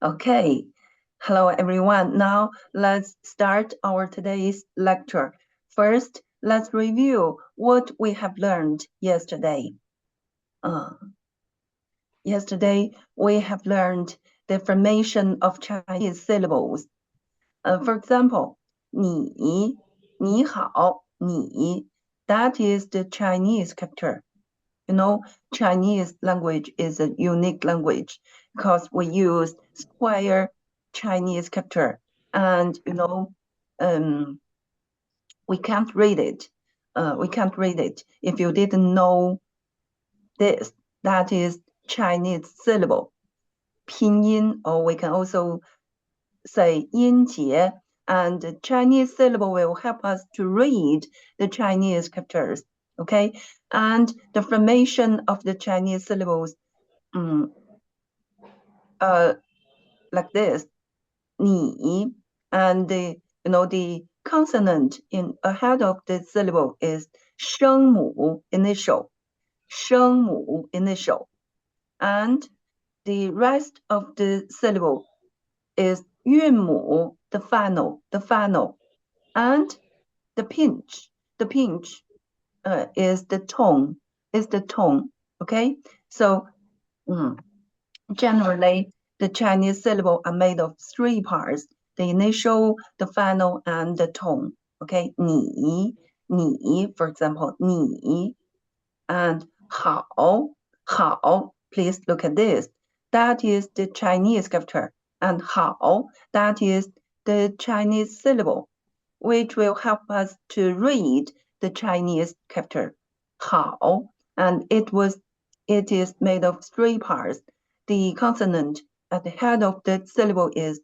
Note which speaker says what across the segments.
Speaker 1: Okay. Hello, everyone. Now let's start our today's lecture. First, let's review what we have learned yesterday. Yesterday, we have learned the formation of Chinese syllables. For example, 你,你好,你, that is the Chinese character. You know, Chinese language is a unique language because we use square Chinese character, and we can't read it. We can't read it if you didn't know this. That is Chinese syllable, pinyin, or we can also say 音节, and the Chinese syllable will help us to read the Chinese characters. Okay, and the formation of the Chinese syllables, like this, 你, and the consonant in ahead of the syllable is 声母 initial, 声母 initial, and the rest of the syllable is 韵母 the final, and the pinch is the tone, okay? So generally, the Chinese syllable are made of three parts: the initial, the final, and the tone. Okay, 你, for example, 你, and 好, please look at this. That is the Chinese character, and 好, that is the Chinese syllable, which will help us to read the Chinese character, 好, and it is made of three parts. The consonant at the head of the syllable is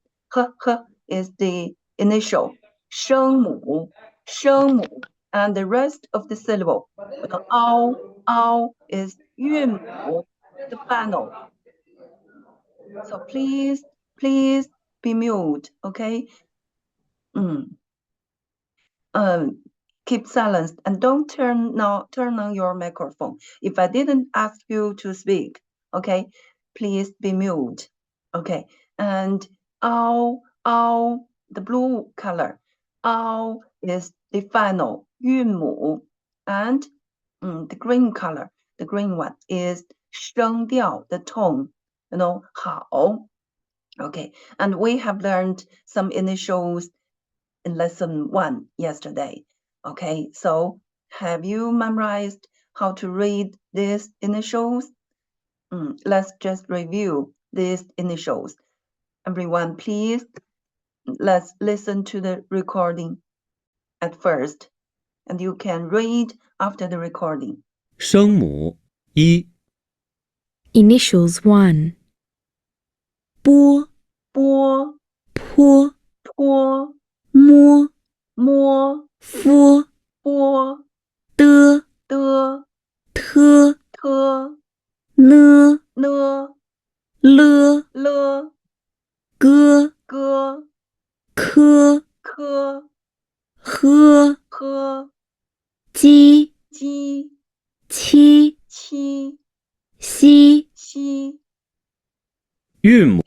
Speaker 1: is the initial, 声母, and the rest of the syllable, ao is 韵母, the final. So please be mute, okay? Keep silence and don't turn on your microphone. If I didn't ask you to speak, okay, please be mute. Okay, and ao, the blue color, ao is the final, 韵母, and the green color, the green one is 声调, the tone, 好. Okay, and we have learned some initials in lesson 1 yesterday. Okay, so have you memorized how to read these initials? Let's just review these initials. Everyone, please, let's listen to the recording at first, and you can read after the recording.
Speaker 2: 声母一
Speaker 3: Initials 1. 波
Speaker 1: 波
Speaker 3: 坡
Speaker 1: 坡
Speaker 3: 摸
Speaker 1: 摸
Speaker 3: 佛
Speaker 1: 波
Speaker 3: 的
Speaker 1: 的
Speaker 3: 特
Speaker 1: 特
Speaker 3: 呢
Speaker 1: 呢
Speaker 3: 了
Speaker 1: 了
Speaker 3: 个
Speaker 1: 个
Speaker 3: 科
Speaker 1: 科
Speaker 3: 和
Speaker 1: 呵
Speaker 3: 鸡
Speaker 1: 鸡
Speaker 3: 七
Speaker 1: 七
Speaker 3: 西
Speaker 1: 西。
Speaker 2: 韵母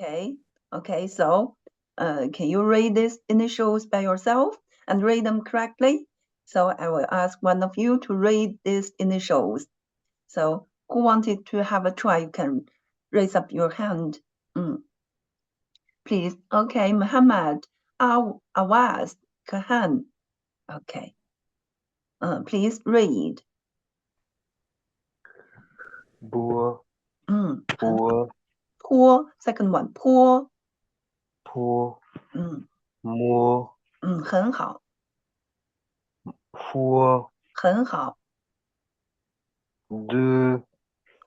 Speaker 1: Okay, so can you read these initials by yourself and read them correctly? So I will ask one of you to read these initials. So who wanted to have a try, you can raise up your hand. Please. Okay, Muhammad, Awaz, Kahan. Okay. Please read.
Speaker 4: 波
Speaker 1: 坡,
Speaker 4: 坡
Speaker 1: second one, 坡
Speaker 4: 坡
Speaker 1: 摸
Speaker 4: 摸
Speaker 1: 很好
Speaker 4: 佛
Speaker 1: 很好
Speaker 4: 的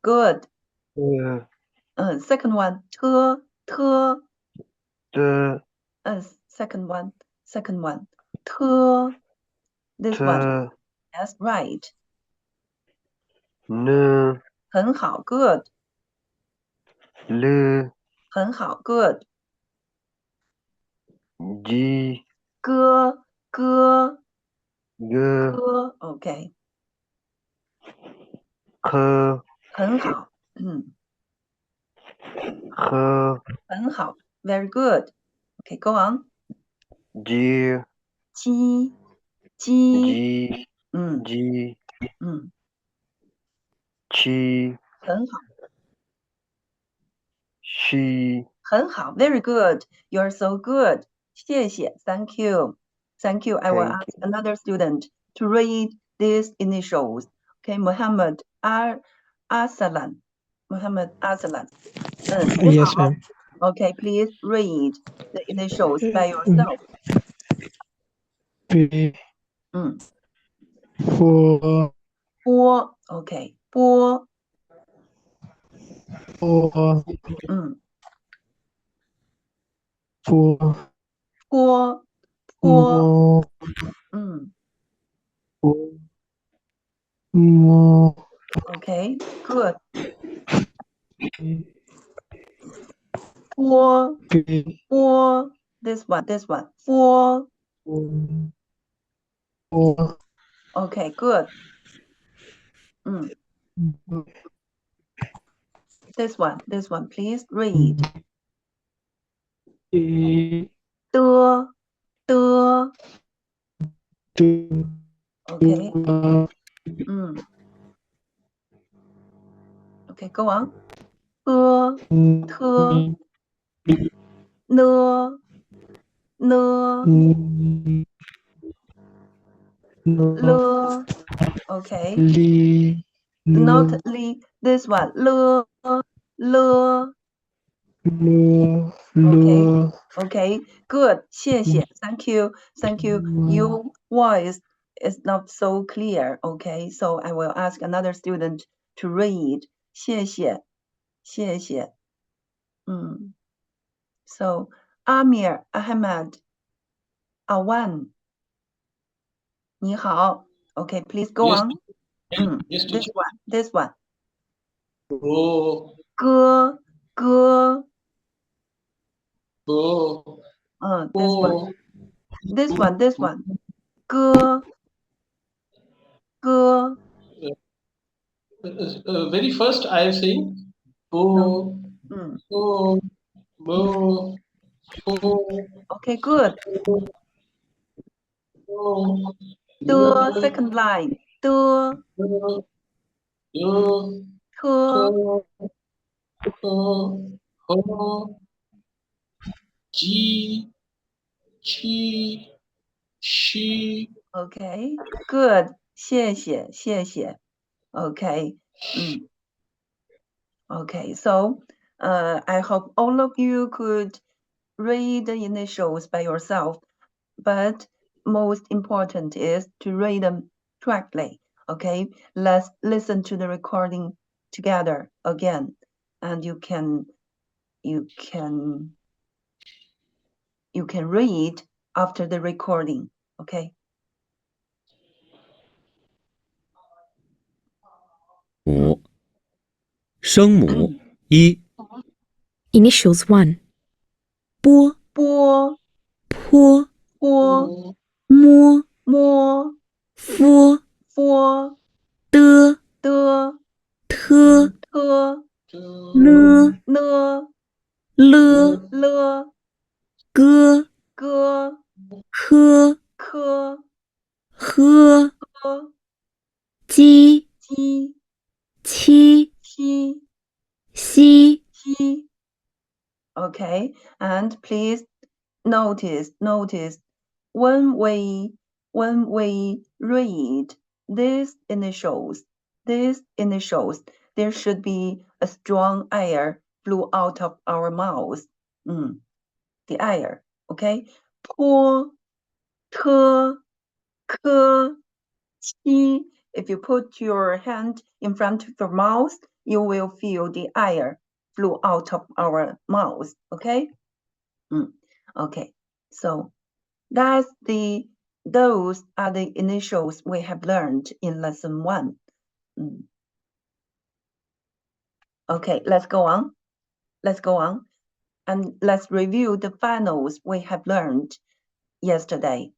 Speaker 1: good.
Speaker 4: 的
Speaker 1: Second one, 特
Speaker 4: 的
Speaker 1: second one, 特 this one,
Speaker 4: 的
Speaker 1: yes, right.
Speaker 4: 呢
Speaker 1: 很好 good.
Speaker 4: 了
Speaker 1: 很好 good.
Speaker 4: 鸡
Speaker 1: 歌
Speaker 4: 个
Speaker 1: okay.
Speaker 4: 科
Speaker 1: 很好
Speaker 4: 和
Speaker 1: 很好 Very good. Okay, go on.
Speaker 4: G,
Speaker 1: 鸡
Speaker 4: G,
Speaker 1: 嗯
Speaker 4: G,
Speaker 1: 嗯，
Speaker 4: Chi,
Speaker 1: 很好
Speaker 4: She,
Speaker 1: 很好 Very good. You're so good. 谢谢 Thank you. Thank you. I will
Speaker 4: Thank
Speaker 1: ask another student to read these initials. Okay, Muhammad Arsalan. Muhammad Arsalan. 你
Speaker 5: Yes,
Speaker 1: 好
Speaker 5: ma'am.
Speaker 1: Okay, please read the initials by yourself.
Speaker 5: B,
Speaker 1: 嗯
Speaker 5: for,
Speaker 1: 波 Okay, 波
Speaker 5: for,
Speaker 1: 嗯
Speaker 5: for,
Speaker 1: 坡坡
Speaker 5: more,
Speaker 1: 嗯
Speaker 5: for, more,
Speaker 1: Okay, good.
Speaker 5: B,
Speaker 1: 波
Speaker 5: B,
Speaker 1: 波 This one. 波
Speaker 5: for,
Speaker 1: Okay, good. 嗯 This one, please read.
Speaker 5: E,
Speaker 1: 的
Speaker 5: do,
Speaker 1: Okay,
Speaker 5: do,
Speaker 1: 嗯 Okay, go on. 呵 特 呢 了 Okay,
Speaker 5: li,
Speaker 1: not
Speaker 5: no,
Speaker 1: li. This one. Le. Okay.
Speaker 5: no,
Speaker 1: Okay, good. 谢谢 Thank you. Your voice is not so clear. Okay, so I will ask another student to read. 谢谢 So Amir Ahmad Awan. 你好 Okay, please go
Speaker 6: Yes,
Speaker 1: on.
Speaker 6: yes,
Speaker 1: This
Speaker 6: teacher.
Speaker 1: one.
Speaker 6: Bo,
Speaker 1: 歌 This one.
Speaker 6: bo.
Speaker 1: This one. 歌
Speaker 6: Very first, I am saying bo,
Speaker 1: Mm.
Speaker 6: bo, bo, bo,
Speaker 1: Okay, good.
Speaker 6: bo,
Speaker 1: The second line. The
Speaker 6: bo, yo,
Speaker 1: the
Speaker 6: ho, ho, ho, ji, chi, she.
Speaker 1: Okay, good. 谢谢 Okay. Okay, so I hope all of you could read the initials by yourself, but most important is to read them correctly. Okay, let's listen to the recording together again, and you can read after the recording. Okay.
Speaker 2: 母，声母一，
Speaker 3: Initials 1. 波
Speaker 1: 波
Speaker 3: 坡
Speaker 1: 波
Speaker 3: 摸
Speaker 1: 摸
Speaker 3: 佛
Speaker 1: 佛
Speaker 3: 的
Speaker 1: 的
Speaker 3: 特
Speaker 1: 特
Speaker 3: 呢
Speaker 1: 呢
Speaker 3: 了
Speaker 1: 了
Speaker 3: 个
Speaker 1: 个
Speaker 3: 科
Speaker 1: 科
Speaker 3: 和
Speaker 1: 科
Speaker 3: 鸡
Speaker 1: 鸡
Speaker 3: 七
Speaker 1: 西
Speaker 3: 西
Speaker 1: 西 Okay, and please notice when we read these initials, there should be a strong air flew out of our mouths. The air, okay? 坡 特 科 qi. If you put your hand in front of your mouth, you will feel the air flew out of our mouths, okay? Okay, so those are the initials we have learned in lesson 1. Okay, let's go on. And let's review the finals we have learned yesterday.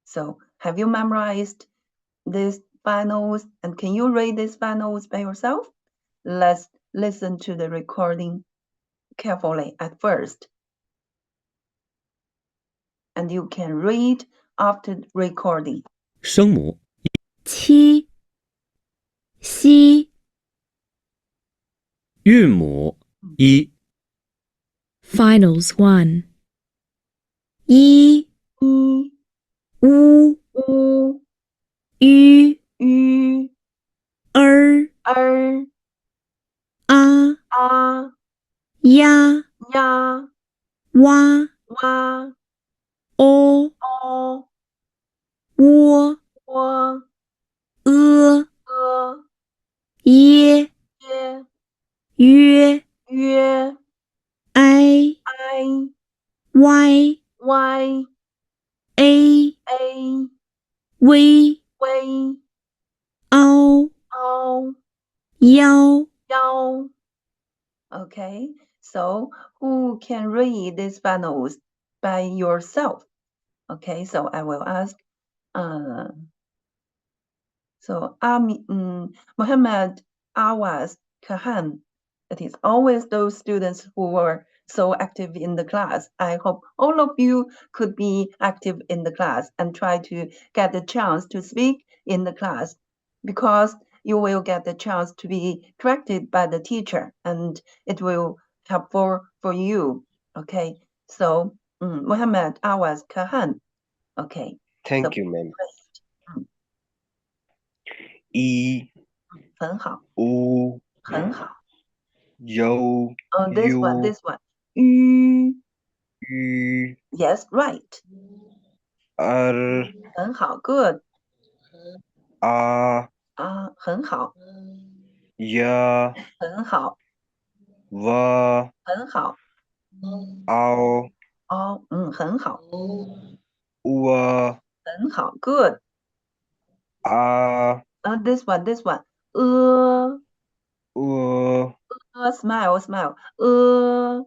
Speaker 1: So have you memorized these finals, and can you read these finals by yourself? Let's listen to the recording carefully at first. And you can read after recording.
Speaker 2: 声母
Speaker 3: 七西
Speaker 2: 韵母一
Speaker 3: Finals 1一
Speaker 1: 一
Speaker 3: 乌
Speaker 1: 乌
Speaker 3: 吁
Speaker 1: 吁
Speaker 3: 儿
Speaker 1: 儿
Speaker 3: 啊
Speaker 1: 啊
Speaker 3: 呀
Speaker 1: 呀
Speaker 3: 哇
Speaker 1: 哇
Speaker 3: 哦
Speaker 1: 哦
Speaker 3: 窝
Speaker 1: 喔
Speaker 3: 呃
Speaker 1: 耶
Speaker 3: 耶
Speaker 1: 约
Speaker 3: 约
Speaker 1: 约
Speaker 3: I
Speaker 1: I
Speaker 3: Y
Speaker 1: Y
Speaker 3: A
Speaker 1: A
Speaker 3: V
Speaker 1: 微
Speaker 3: 凹
Speaker 1: 凹
Speaker 3: 腰
Speaker 1: 腰 Okay, so who can read these panels by yourself? Okay, so I will ask. So Muhammad Awaz Khan. It is always those students who were so active in the class. I hope all of you could be active in the class and try to get the chance to speak in the class, because you will get the chance to be corrected by the teacher and it will helpful for you. Okay, so Muhammad Awaz Khan. Okay,
Speaker 4: Thank
Speaker 1: so
Speaker 4: you, ma'am.
Speaker 1: great.
Speaker 4: 一
Speaker 1: 很好，
Speaker 4: 乌
Speaker 1: 很好。
Speaker 4: 有
Speaker 1: This one,
Speaker 4: 有
Speaker 1: this one. 吁
Speaker 4: 吁
Speaker 1: Yes, right.
Speaker 4: 儿
Speaker 1: 很好，good.
Speaker 4: 啊
Speaker 1: 很好，
Speaker 4: 呀
Speaker 1: 很好，
Speaker 4: 哇
Speaker 1: 很好。
Speaker 4: 嗷
Speaker 1: 很好，
Speaker 4: 哇
Speaker 1: 很好，good.
Speaker 4: 啊
Speaker 1: This one, this one.
Speaker 4: 呃
Speaker 1: Smile, smile.
Speaker 4: 呃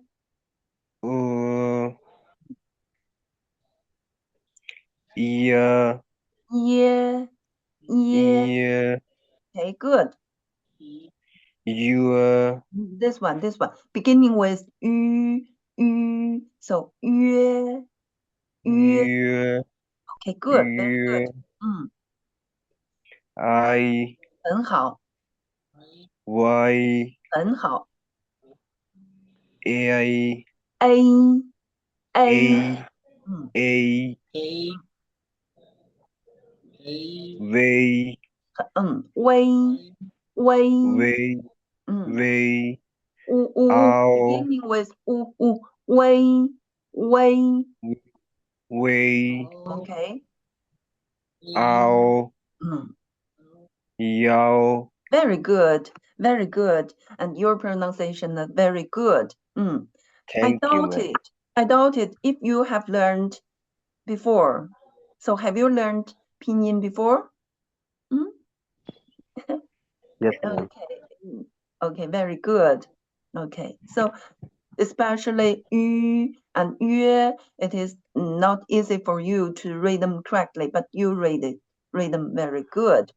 Speaker 4: 呀
Speaker 1: 耶，耶。
Speaker 4: 耶
Speaker 1: Okay, good.
Speaker 4: 约
Speaker 1: This one, this one. Beginning with 吁 so 约。
Speaker 4: 约
Speaker 1: Okay, good, very good.
Speaker 4: 约 I
Speaker 1: 很好，
Speaker 4: Y
Speaker 1: 很好。
Speaker 4: A
Speaker 1: A
Speaker 4: A
Speaker 1: 嗯
Speaker 4: A
Speaker 6: A
Speaker 4: V
Speaker 1: 微微
Speaker 4: V
Speaker 1: 嗯
Speaker 4: V
Speaker 1: 呜
Speaker 4: ow
Speaker 1: beginning with 微微
Speaker 4: V
Speaker 1: okay
Speaker 4: ow 腰
Speaker 1: very good, very good, and your pronunciation is very good.
Speaker 4: Thank you, ma'am.
Speaker 1: I doubt it if you have learned before. So have you learned pinyin before?
Speaker 4: Yes, ma'am.
Speaker 1: Okay, very good. Okay, so especially yu and yue, it is not easy for you to read them correctly, but you read them very good.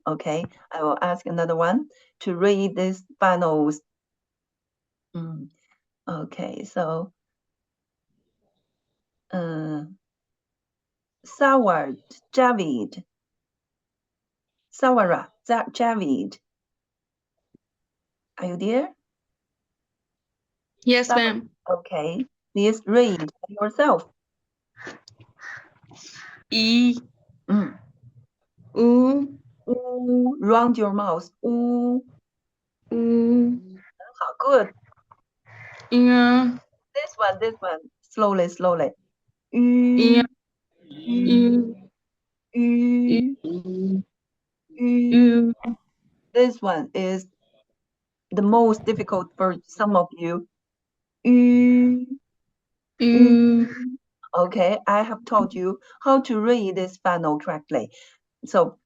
Speaker 1: Okay, I will ask another one to read these finals. Okay, so Saward Javid. Sawara Javid. Are you there?
Speaker 7: Yes, ma'am.
Speaker 1: Okay, please read yourself.
Speaker 7: E,
Speaker 1: Ooh, round your mouth. Ooh,
Speaker 7: U,
Speaker 1: good.
Speaker 7: Ing,
Speaker 1: This one. Slowly, slowly.
Speaker 7: Ing,
Speaker 1: Yu, yu,
Speaker 7: U,
Speaker 1: yu. This one is the most difficult for some of you. Yu, yu. Okay, I have taught you how to read this final correctly. So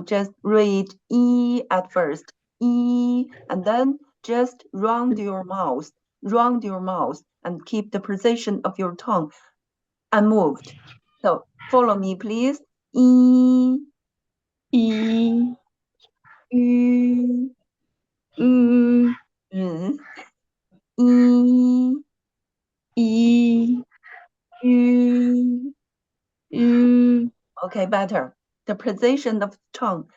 Speaker 1: just read E at first, E, and then just round your mouth, and keep the position of your tongue unmoved. So follow me, please. E,
Speaker 7: E,
Speaker 1: U,
Speaker 7: U,
Speaker 1: mm, E,
Speaker 7: E,
Speaker 1: U.
Speaker 7: U,
Speaker 1: Okay, better. The position of tongue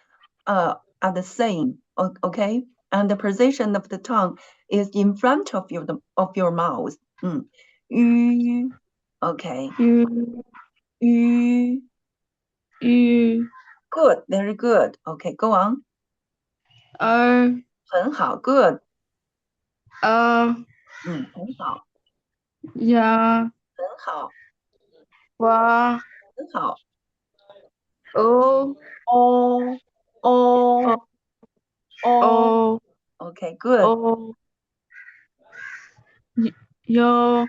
Speaker 1: are the same. Okay, and the position of the tongue is in front of your mouth. U. Okay.
Speaker 7: U,
Speaker 1: U.
Speaker 7: U,
Speaker 1: Good. Very good. Okay, go on.
Speaker 7: O,
Speaker 1: 很好。Good. 很好。
Speaker 7: 呀，
Speaker 1: 很好。
Speaker 7: 哇，
Speaker 1: 很好。
Speaker 7: O,
Speaker 1: O. O. O.
Speaker 7: O,
Speaker 1: Okay, good.
Speaker 7: O, yo,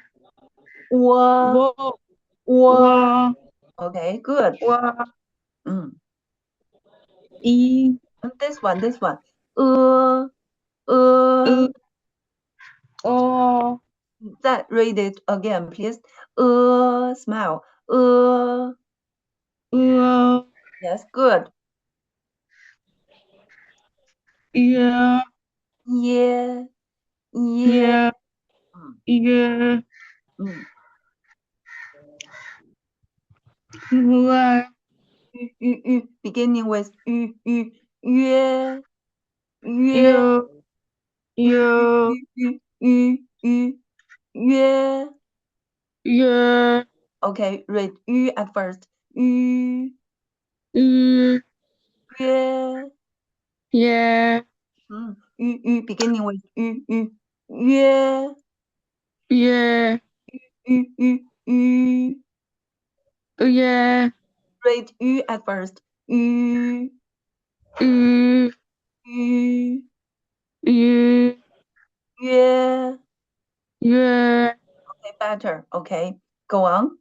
Speaker 1: Wo.
Speaker 7: wo,
Speaker 1: Wo.
Speaker 7: wa,
Speaker 1: Okay, good.
Speaker 7: wa,
Speaker 1: E. This one. Uh. Uh.
Speaker 7: o,
Speaker 1: Then read it again, please. Smile. Yes, good.
Speaker 7: yeah,
Speaker 1: Yeah.
Speaker 7: yeah, yeah,
Speaker 1: Mm.
Speaker 7: wa,
Speaker 1: Beginning with yeah.
Speaker 7: yo, yo,
Speaker 1: Yeah.
Speaker 7: yeah,
Speaker 1: Okay, read ü at first. Ü.
Speaker 7: yeah,
Speaker 1: Yeah.
Speaker 7: yeah,
Speaker 1: Beginning with yeah.
Speaker 7: yeah, yeah,
Speaker 1: Read ü at first. Ü.
Speaker 7: ü,
Speaker 1: Ü.
Speaker 7: ü,
Speaker 1: Yeah.
Speaker 7: yeah,
Speaker 1: Okay, better. Okay, go on.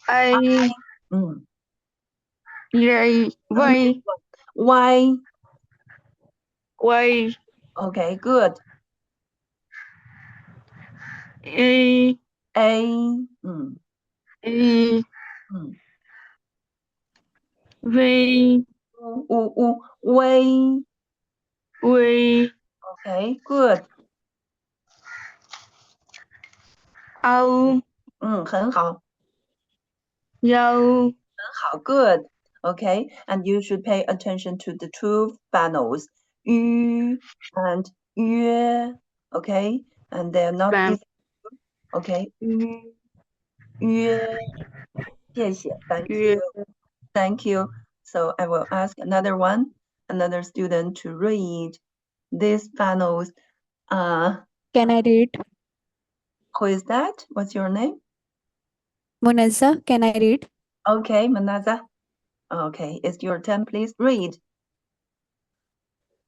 Speaker 7: I,
Speaker 1: Mm.
Speaker 7: yeah, why,
Speaker 1: Why?
Speaker 7: why,
Speaker 1: Okay, good.
Speaker 7: a,
Speaker 1: A.
Speaker 7: e, v,
Speaker 1: Way.
Speaker 7: way,
Speaker 1: Okay, good.
Speaker 7: ao,
Speaker 1: 很好。
Speaker 7: yo,
Speaker 1: 好 good. Okay, and you should pay attention to the two finals. Ü and yue. Okay, and they're not
Speaker 7: bam,
Speaker 1: easy. Okay, ü, yue. 谢谢. Thank
Speaker 7: yeah,
Speaker 1: you. Thank you. So I will ask another student to read these panels.
Speaker 8: Can I read?
Speaker 1: Who is that? What's your name?
Speaker 8: Moneza, can I read?
Speaker 1: Okay, Manaza. Okay, it's your turn. Please read.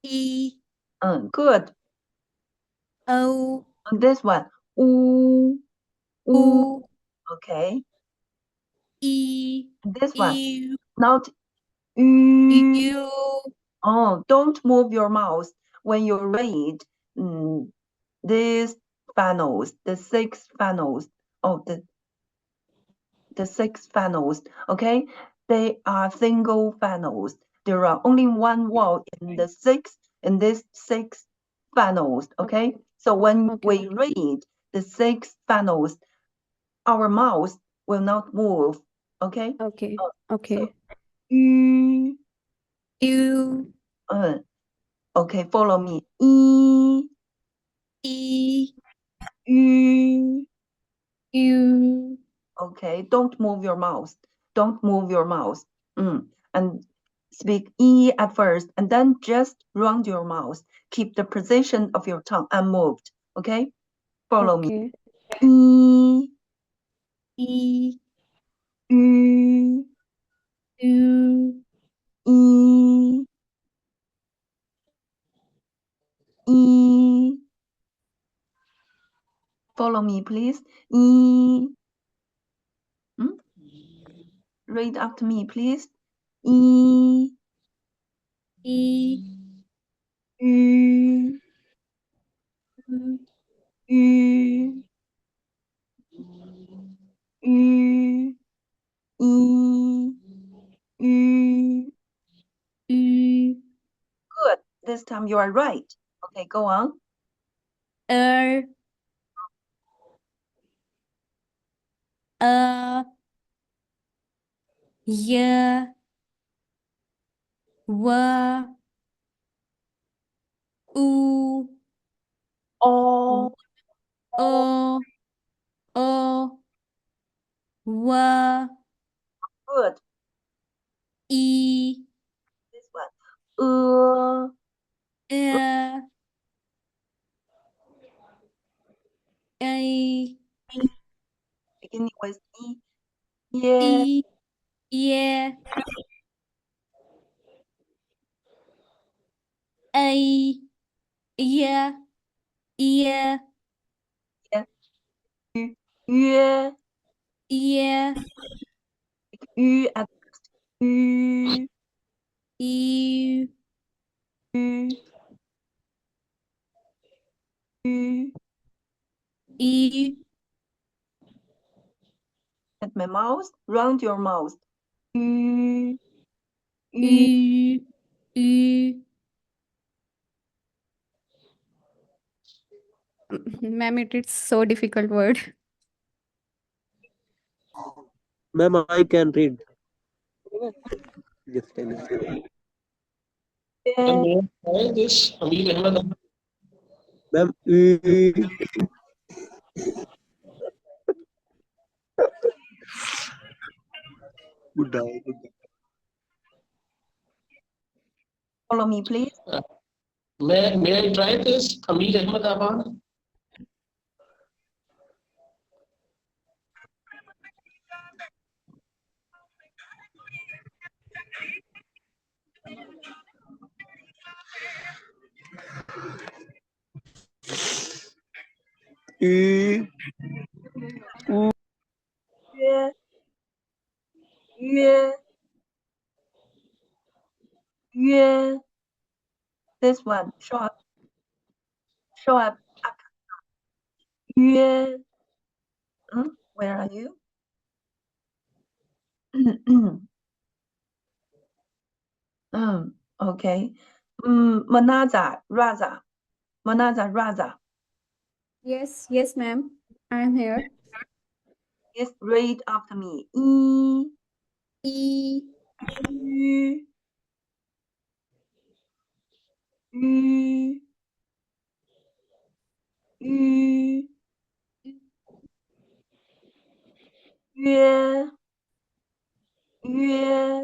Speaker 8: E,
Speaker 1: Good.
Speaker 8: O,
Speaker 1: This one. U.
Speaker 8: U,
Speaker 1: Okay.
Speaker 8: E,
Speaker 1: This one.
Speaker 8: U,
Speaker 1: Not ü.
Speaker 8: U,
Speaker 1: Oh, don't move your mouth when you read these funnels, the six funnels. Oh, the six funnels. Okay, they are single funnels. There are only one word in these six funnels. Okay, so when we read the six funnels, our mouth will not move. Okay.
Speaker 8: okay,
Speaker 1: So
Speaker 8: okay.
Speaker 1: ü.
Speaker 8: U,
Speaker 1: Okay, follow me. E.
Speaker 8: E,
Speaker 1: Ü.
Speaker 8: U,
Speaker 1: Okay, don't move your mouth. Don't move your mouth. And speak E at first, and then just round your mouth. Keep the position of your tongue unmoved. Okay, follow me.
Speaker 8: okay.
Speaker 1: E.
Speaker 8: E,
Speaker 1: Ü.
Speaker 8: U,
Speaker 1: E. E. Follow me, please. E. Read after me, please. E.
Speaker 8: E,
Speaker 1: Ü.
Speaker 8: U,
Speaker 1: Ü. Ü. E. Ü.
Speaker 8: U,
Speaker 1: Good. This time you are right. Okay, go on.
Speaker 8: Er. Y. W. U.
Speaker 1: Oh,
Speaker 8: O. O. W.
Speaker 1: good.
Speaker 8: E.
Speaker 1: This one.
Speaker 8: E. A.
Speaker 1: Beginning with E. Yeah.
Speaker 8: E. Yeah. A. Yeah. Yeah.
Speaker 1: U. Yeah.
Speaker 8: Yeah.
Speaker 1: U at U.
Speaker 8: U.
Speaker 1: U. U.
Speaker 8: U.
Speaker 1: At my mouth. Round your mouth. U. U.
Speaker 8: U. U. Ma'am, it's so difficult word.
Speaker 2: Ma'am, I can read. Just tell me.
Speaker 1: Yeah.
Speaker 6: May I try this, Amir Ahmed?
Speaker 2: Ma'am,
Speaker 1: Follow me, please.
Speaker 6: May I try this, Amir Ahmed?
Speaker 2: Ü,
Speaker 1: Yeah. Yeah. Yeah. This one. Show up. Show up. Yeah. Where are you? Okay. Manaza, Raza. Manaza, Raza.
Speaker 8: Yes, yes, ma'am. I am here.
Speaker 1: Yes, read after me. E.
Speaker 8: E.
Speaker 1: U. U. U. Yeah. Yeah.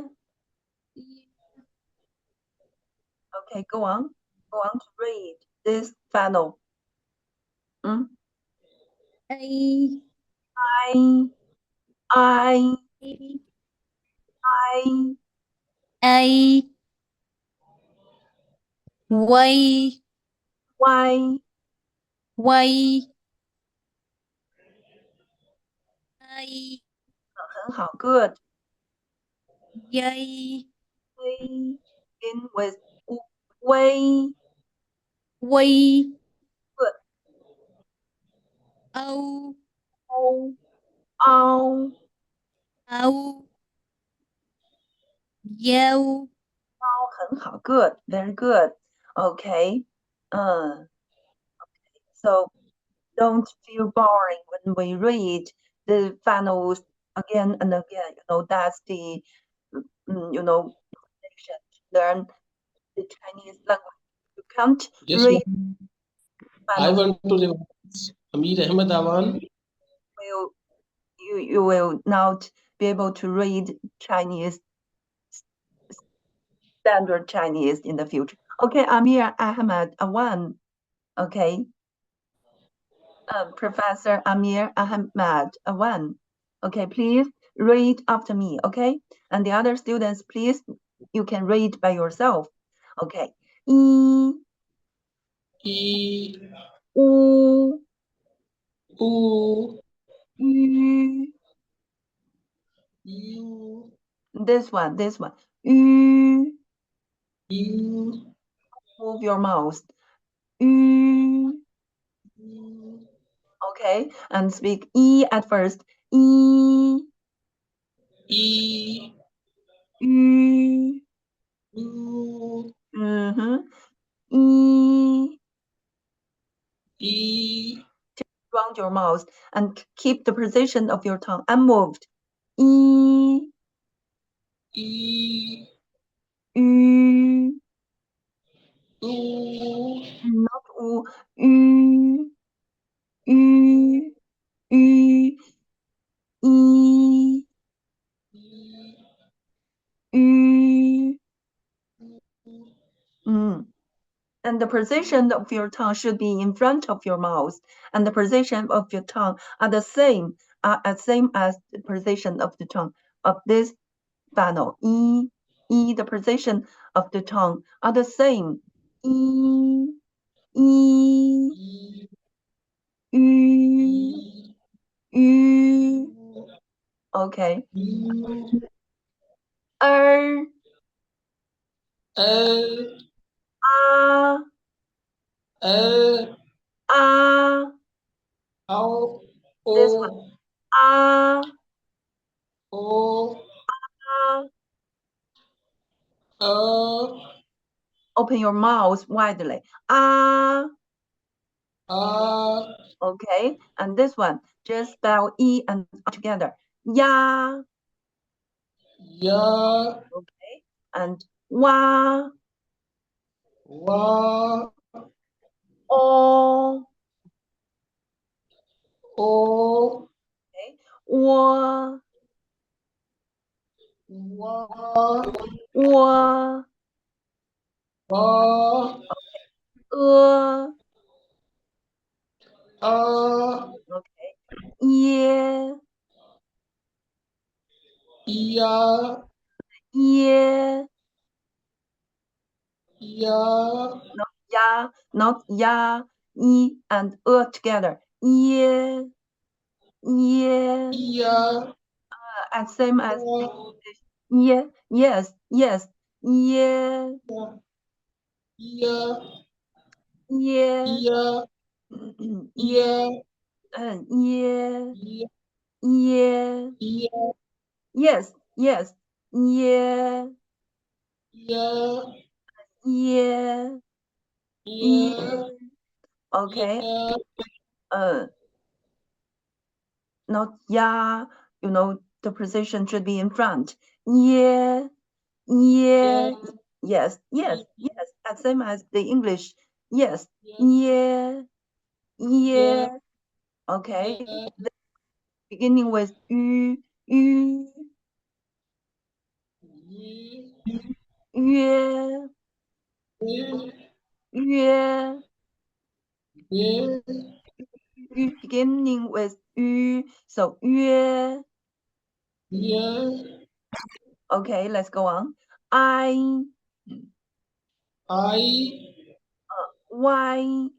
Speaker 1: Okay, go on. Go on to read this final.
Speaker 8: A.
Speaker 1: I. I.
Speaker 8: A.
Speaker 1: I.
Speaker 8: A. Y.
Speaker 1: Y.
Speaker 8: Y. I.
Speaker 1: 很好 good.
Speaker 8: Y.
Speaker 1: Begin with way.
Speaker 8: Y.
Speaker 1: Good.
Speaker 8: O.
Speaker 1: O. Ow.
Speaker 8: O. Yo.
Speaker 1: 很好 good. Very good. Okay. So don't feel boring when we read the finals again and again. That's the motivation to learn the Chinese language. You can't
Speaker 6: Yes,
Speaker 1: read
Speaker 6: ma'am. I
Speaker 1: finals.
Speaker 6: want to revise. Amir Ahmed Awan.
Speaker 1: You will not be able to read Chinese, standard Chinese in the future. Okay, Amir Ahmed Awan. Okay. Professor Amir Ahmed Awan. Okay, please read after me, okay? And the other students, please, you can read by yourself. Okay. I,
Speaker 6: E.
Speaker 1: U,
Speaker 6: U.
Speaker 1: U.
Speaker 6: U.
Speaker 1: This one. U.
Speaker 6: U.
Speaker 1: Move your mouth. U. Okay, and speak E at first. E,
Speaker 6: E.
Speaker 1: U.
Speaker 6: U.
Speaker 1: Mm-hmm. E,
Speaker 6: E,
Speaker 1: Round your mouth and keep the position of your tongue unmoved. E,
Speaker 6: E,
Speaker 1: U,
Speaker 6: U,
Speaker 1: not U, U, U, U, E, U. And the position of your tongue should be in front of your mouth, and the position of your tongue are the same, as the position of the tongue of this vowel. E, the position of the tongue are the same. E, E, U, U. Okay. Er,
Speaker 6: L,
Speaker 1: ah,
Speaker 6: L,
Speaker 1: ah.
Speaker 6: O,
Speaker 1: This one.
Speaker 6: O,
Speaker 1: Ah,
Speaker 6: O,
Speaker 1: ah. Open your mouth widely. Ah. Okay. And this one, just spell E and R together. Ya.
Speaker 6: Ya,
Speaker 1: Okay. And wa.
Speaker 6: Wa,
Speaker 1: O.
Speaker 6: O,
Speaker 1: Okay. Wo.
Speaker 6: Wa,
Speaker 1: Wo.
Speaker 6: Wa,
Speaker 1: E.
Speaker 6: A,
Speaker 1: Okay. Ye.
Speaker 6: Ya,
Speaker 1: Ye.
Speaker 6: Ya,
Speaker 1: Not ya. Not ya. E and together. Ye. Ye.
Speaker 6: Ya,
Speaker 1: And same as
Speaker 6: Ya,
Speaker 1: yeah, yes, yes, yeah,
Speaker 6: Ya,
Speaker 1: yeah,
Speaker 6: Ya,
Speaker 1: yeah,
Speaker 6: Ya,
Speaker 1: yeah,
Speaker 6: Ya,
Speaker 1: yeah,
Speaker 6: Ya,
Speaker 1: yes, yes, yeah,
Speaker 6: Ya,
Speaker 1: yeah, yeah.
Speaker 6: Ya,
Speaker 1: Okay,
Speaker 6: Ya,
Speaker 1: not yeah, the position should be in front. Yeah, yeah, yes, yes, yes, and same as the English. Yes, yeah, yeah. Okay, beginning with yu, yu, yue, yue, beginning with yu, so yue. Okay, let's go on. I, y,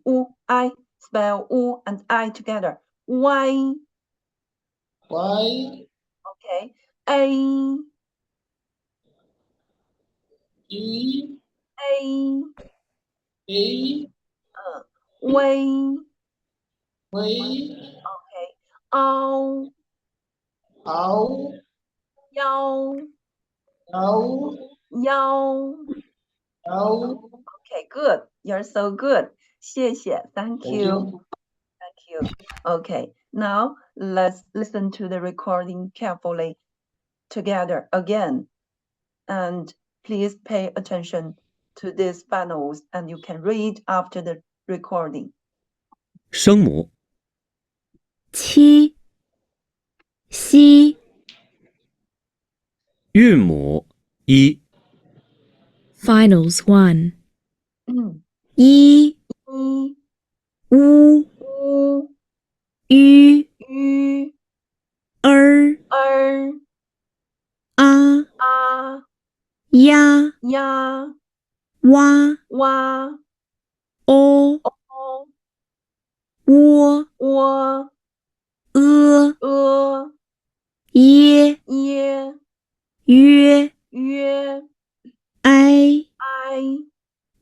Speaker 1: u, I, spell u and I together. Y, okay. A, a, way, okay. Ao, yao, yao. Okay, good. You're so good. 谢谢. Thank you. Thank you. Okay, now let's listen to the recording carefully together again. And please pay attention to these panels and you can read after the recording.
Speaker 3: 声母七西
Speaker 9: 韵母一
Speaker 3: Finals 1
Speaker 1: 嗯
Speaker 3: 一
Speaker 1: 一
Speaker 3: 乌
Speaker 1: 乌
Speaker 3: 吁
Speaker 1: 吁
Speaker 3: 儿啊
Speaker 1: 啊
Speaker 3: 呀
Speaker 1: 呀
Speaker 3: 哇
Speaker 1: 哇
Speaker 3: 哦
Speaker 1: 哦
Speaker 3: 窝
Speaker 1: 喔
Speaker 3: 耶
Speaker 1: 耶
Speaker 3: 约
Speaker 1: 约
Speaker 3: I
Speaker 1: I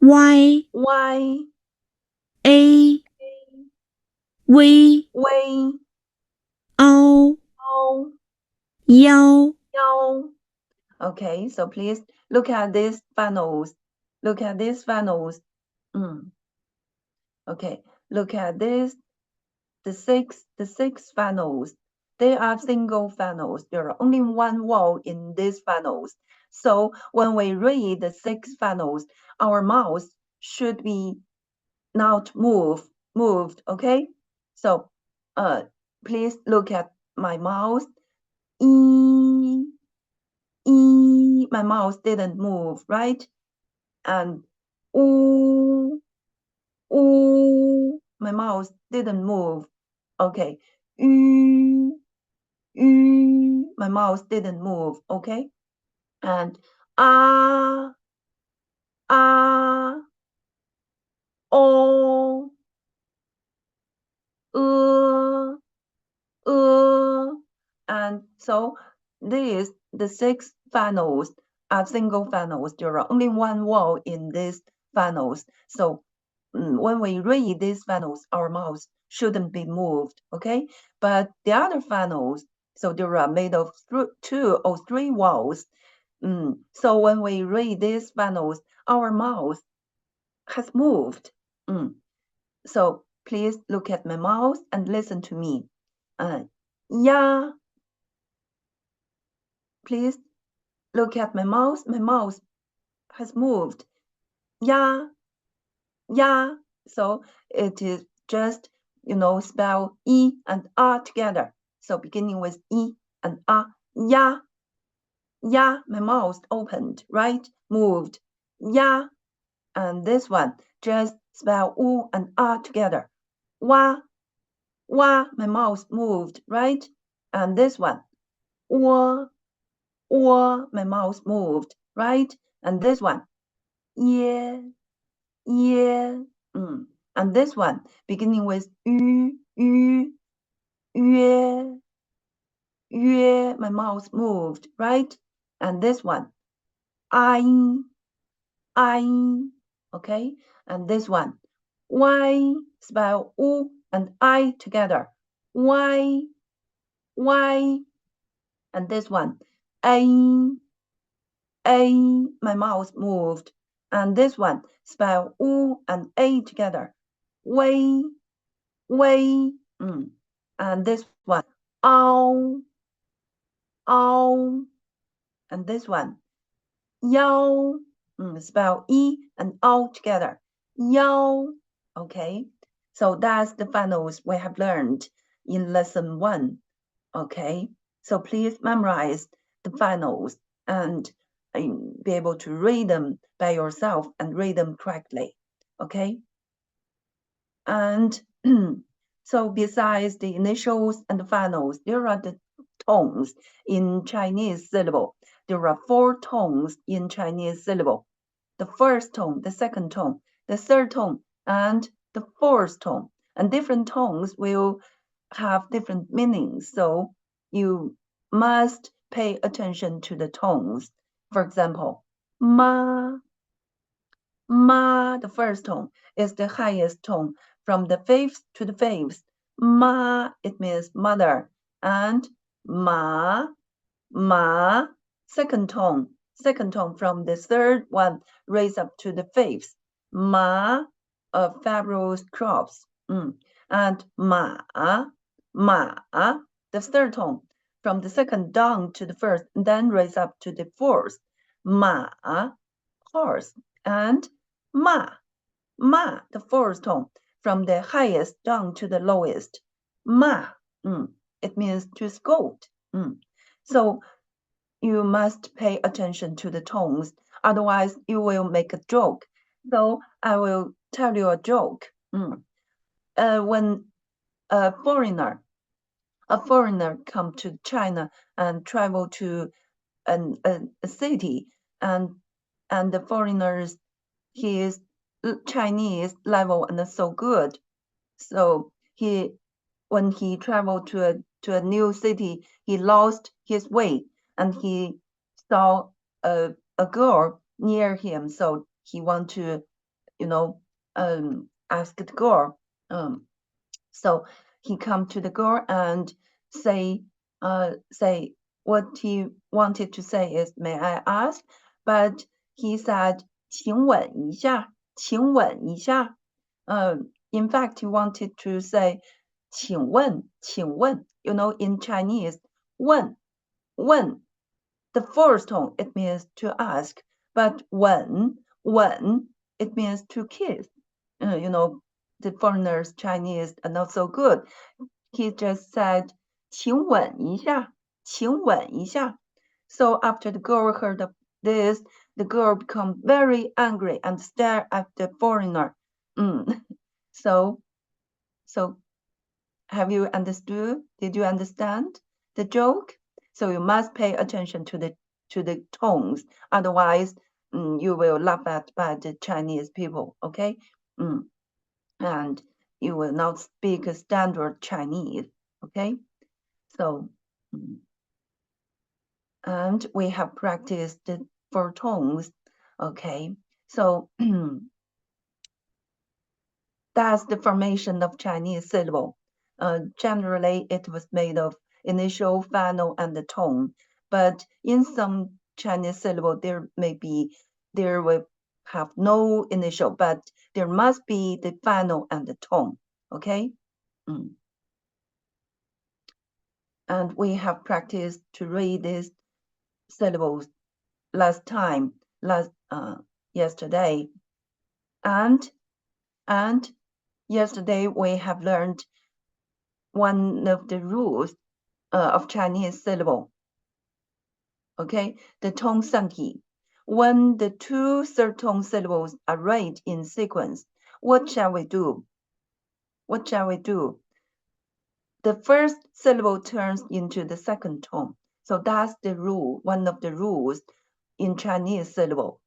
Speaker 3: Y
Speaker 1: Y
Speaker 3: A 微
Speaker 1: 微
Speaker 3: 凹
Speaker 1: 凹
Speaker 3: 腰
Speaker 1: 腰. Okay, so please look at these funnels. Look at these funnels. Okay, look at this. The six vowels, they are single vowels. There are only one vowel in these vowels. So when we read the six vowels, our mouth should be not moved, okay? So please look at my mouth. My mouth didn't move, right? And my mouth didn't move. Okay. My mouth didn't move. Okay. And ah, oh, and so the six vowels are single vowels. There are only one vowel in these vowels. So when we read these vowels, our mouth shouldn't be moved, okay? But the other vowels, so they are made of two or three vowels. So when we read these vowels, our mouth has moved. So please look at my mouth and listen to me. Yeah. Please look at my mouth. My mouth has moved. Yeah. So it is just, spell E and R together. So beginning with E and R. Yeah. My mouth opened, right? Moved. Yeah. And this one, just spell U and R together. Wa. My mouth moved, right? And this one, Wa. My mouth moved, right? And this one, yeah. And this one, beginning with yue, my mouth moved, right? And this one, I, okay? And this one, why, spell U and I together. Why, and this one, A, my mouth moved. And this one, spell U and A together. Way. And this one, ow. And this one, yao. Spell E and O together. Yao. Okay. So that's the vowels we have learned in lesson 1. Okay. So please memorize the vowels and be able to read them by yourself and read them correctly. Okay. And so besides the initials and the finals, there are the tones in Chinese syllable. There are 4 tones in Chinese syllable. The first tone, the second tone, the third tone, and the fourth tone. And different tones will have different meanings. So you must pay attention to the tones. For example, ma, the first tone, is the highest tone from the fifth to the fifth. Ma, it means mother. And ma, second tone from the third one raised up to the fifth. Ma, of fibrous crops. And ma, the third tone from the second down to the first, and then raise up to the fourth. Ma, horse. And ma, the fourth tone from the highest down to the lowest. Ma, it means to scold. So you must pay attention to the tones, otherwise you will make a joke. So I will tell you a joke. When a foreigner come to China and travel to a city, and the foreigners, his Chinese level and so good, so when he traveled to a new city, he lost his way and he saw a girl near him, so he want to ask the girl. So he come to the girl and say what he wanted to say is, may I ask? But he said, 请问一下.请问一下. In fact, you wanted to say 请问, 请问. You know, in Chinese, 问, 问. The first tone, it means to ask, but when, it means to kiss. You know, the foreigners' Chinese are not so good. He just said, 请吻一下,请吻一下. So after the girl heard of this, the girl became very angry and stared at the foreigner. So have you understood? Did you understand the joke? So you must pay attention to the tones. Otherwise, you will laugh at by the Chinese people, okay? And you will not speak standard Chinese, okay? So, and we have practiced the 4 tones, okay? So that's the formation of Chinese syllable. Generally, it was made of initial, final, and the tone. But in some Chinese syllable, there will have no initial, but there must be the final and the tone. Okay. And we have practiced to read these syllables yesterday, and yesterday we have learned one of the rules of Chinese syllable. Okay, the tone santi. When the 2 third tone syllables are read in sequence, what shall we do? What shall we do? The first syllable turns into the second tone. So that's the rule, one of the rules in Chinese syllable.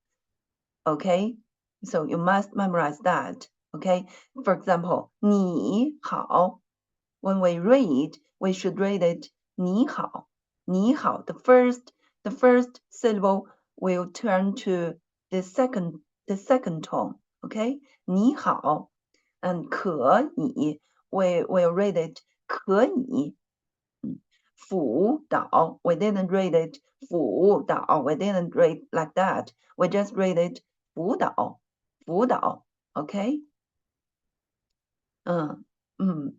Speaker 1: Okay, so you must memorize that. Okay, for example, 你好. When we read, we should read it 你好. 你好. The first syllable will turn to the second tone. Okay, 你好. And 可以, we will read it 可以. 辅导, we didn't read it 辅导. We didn't read like that. We just read it 辅导. 辅导. Okay.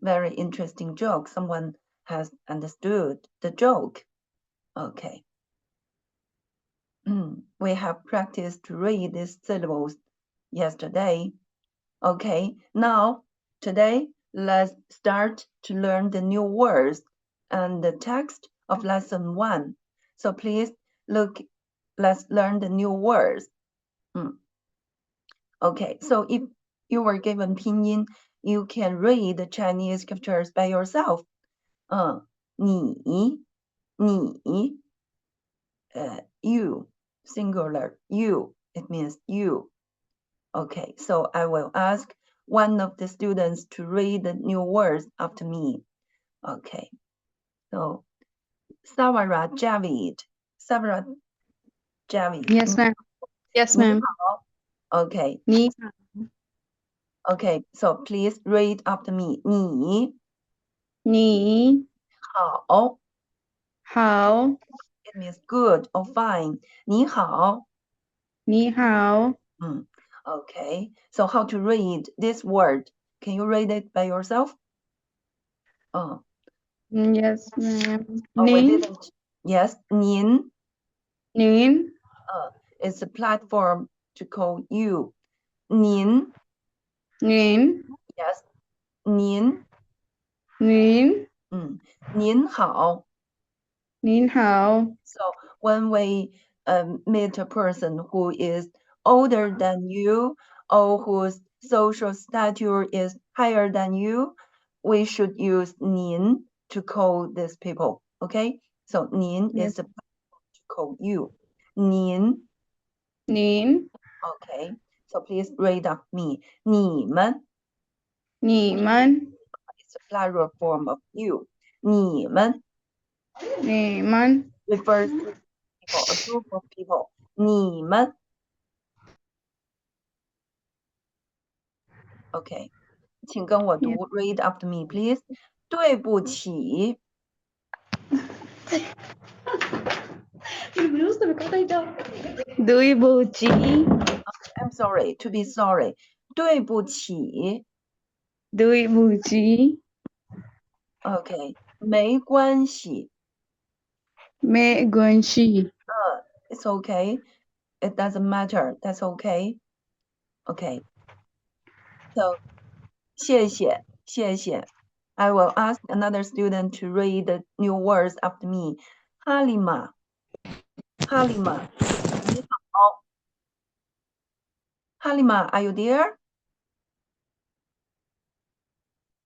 Speaker 1: Very interesting joke. Someone has understood the joke. Okay. We have practiced to read these syllables yesterday. Okay, now today let's start to learn the new words and the text of lesson 1. So please look, let's learn the new words. Okay, so if you were given pinyin, you can read the Chinese characters by yourself. 你, you, singular, you, it means you. Okay, so I will ask one of the students to read the new words after me. Okay, so Savara Javid. Savara Javid.
Speaker 7: Yes, ma'am. Yes, ma'am.
Speaker 1: Okay.
Speaker 7: 你
Speaker 1: Okay, so please read after me.
Speaker 7: 你
Speaker 1: 好.
Speaker 7: 好
Speaker 1: It means good or fine. 你好.
Speaker 7: 你好
Speaker 1: Okay, so how to read this word? Can you read it by yourself?
Speaker 7: Yes, ma'am.
Speaker 1: We
Speaker 7: 您
Speaker 1: didn't. Yes, 您.
Speaker 7: 您
Speaker 1: It's a platform to call you. 您.
Speaker 7: 您
Speaker 1: Yes, 您.
Speaker 7: 您
Speaker 1: 您好.
Speaker 7: 您好
Speaker 1: So when we meet a person who is older than you or whose social stature is higher than you, we should use 您 to call these people. Okay, so 您
Speaker 7: Yes.
Speaker 1: is the platform to call you. 您.
Speaker 7: 您
Speaker 1: Okay, so please read after me. 你们.
Speaker 7: 你们
Speaker 1: It's a plural form of you. 你们
Speaker 7: 你们
Speaker 1: refers to people, a group of people. 你们. Okay, 请跟我读 read after me, please. 对不起.
Speaker 7: 对不起
Speaker 1: I'm sorry, to be sorry. 对不起。
Speaker 7: 对不起
Speaker 1: Okay, 没关系。
Speaker 7: 没关系
Speaker 1: It's okay. It doesn't matter. That's okay. Okay. So, 谢谢，谢谢. I will ask another student to read the new words after me. Halima. Halima. 你好。Halima, are you there?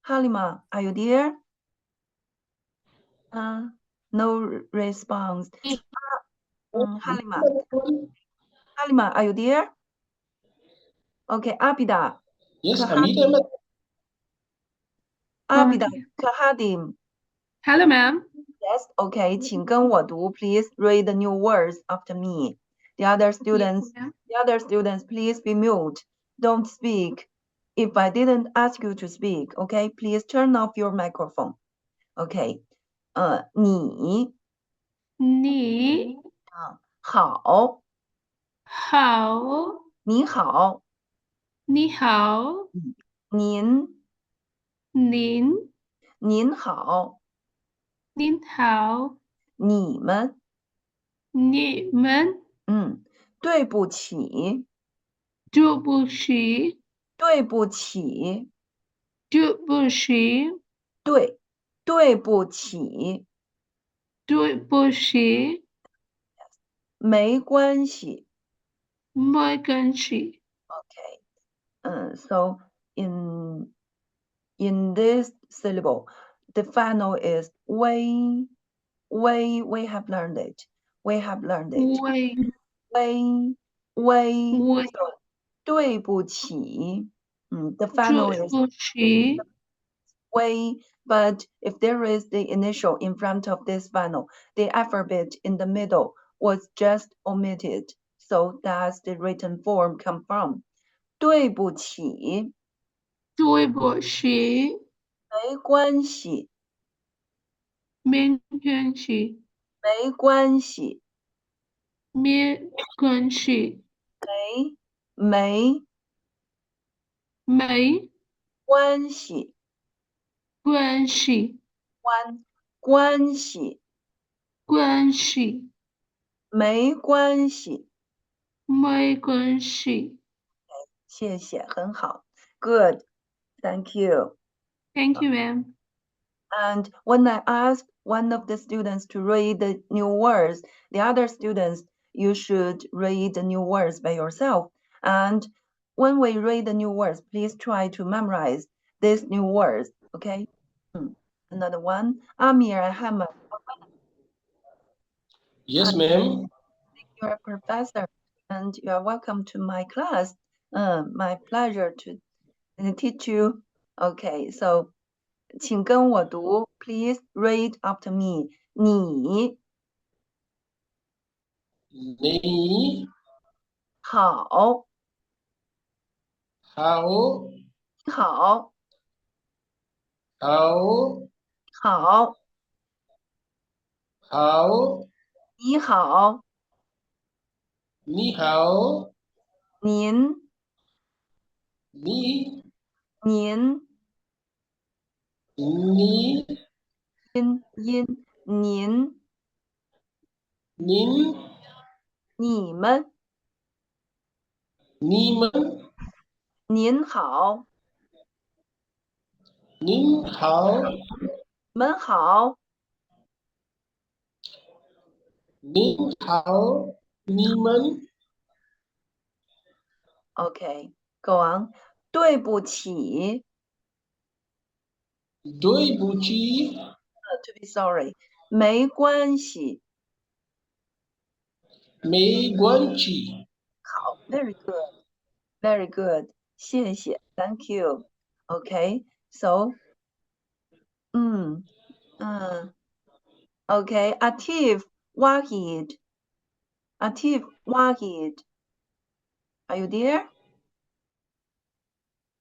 Speaker 1: Halima, are you there? No response. Halima. Halima, are you there? Okay, Abida.
Speaker 6: Yes,
Speaker 1: Kahadim.
Speaker 6: Amida.
Speaker 1: Abida. Kahadim.
Speaker 8: Hello, ma'am.
Speaker 1: Yes, okay, 请跟我读, please read the new words after me. The other students,
Speaker 8: ma'am.
Speaker 1: please be mute. Don't speak. If I didn't ask you to speak, okay, please turn off your microphone. Okay. 你
Speaker 8: 你
Speaker 1: 好，
Speaker 8: 好，
Speaker 1: 你好，
Speaker 8: 你好，
Speaker 1: 您
Speaker 8: 您
Speaker 1: 您好，
Speaker 8: 您好，
Speaker 1: 你们，
Speaker 8: 你们
Speaker 1: 对不起，
Speaker 8: 对不起，
Speaker 1: 对不起，
Speaker 8: 对不起，
Speaker 1: 对不起，
Speaker 8: 对不起，
Speaker 1: 没关系。
Speaker 8: 没关系。
Speaker 1: Okay. So in this syllable, the final is we have learned it. We have learned it.
Speaker 8: 喂
Speaker 1: So 对不起. The final
Speaker 8: 对
Speaker 1: is
Speaker 8: 不起，
Speaker 1: we, but if there is the initial in front of this final, the alphabet in the middle was just omitted. So that's the written form come from. 对不起，
Speaker 8: 对不起，
Speaker 1: 没关系，
Speaker 8: 没关系，
Speaker 1: 没关系，
Speaker 8: 没关系，
Speaker 1: 没
Speaker 8: 没
Speaker 1: 关系，
Speaker 8: 关系，
Speaker 1: 关系，
Speaker 8: 关系，
Speaker 1: 没关系。
Speaker 8: 没关系。
Speaker 1: 谢谢，很好。Good, thank you.
Speaker 8: Thank you, ma'am.
Speaker 1: And when I asked one of the students to read the new words, the other students, you should read the new words by yourself. And when we read the new words, please try to memorize these new words, okay? Another one, Amir and Hamad,
Speaker 6: Yes, ma'am.
Speaker 1: you're a professor and you are welcome to my class. My pleasure to teach you. Okay, so 请跟我读 please read after me. 你
Speaker 6: 你
Speaker 1: 好，
Speaker 6: 好，
Speaker 1: 好，
Speaker 6: 好，
Speaker 1: 好，
Speaker 6: 好，
Speaker 1: 你好，
Speaker 6: 你好，
Speaker 1: 您，
Speaker 6: 你
Speaker 1: 您，
Speaker 6: 你
Speaker 1: 您，
Speaker 6: 您
Speaker 1: 你们，
Speaker 6: 你们
Speaker 1: 您好，
Speaker 6: 您好，
Speaker 1: 们好。
Speaker 6: 您好，你们
Speaker 1: Okay, go on. 对不起
Speaker 6: 对不起，
Speaker 1: to be sorry. 没关系。
Speaker 6: 没关系。
Speaker 1: 好，very good, very good. 谢谢，thank you. Okay, so, okay, Atif Wahid. Atif Wahid. Are you there?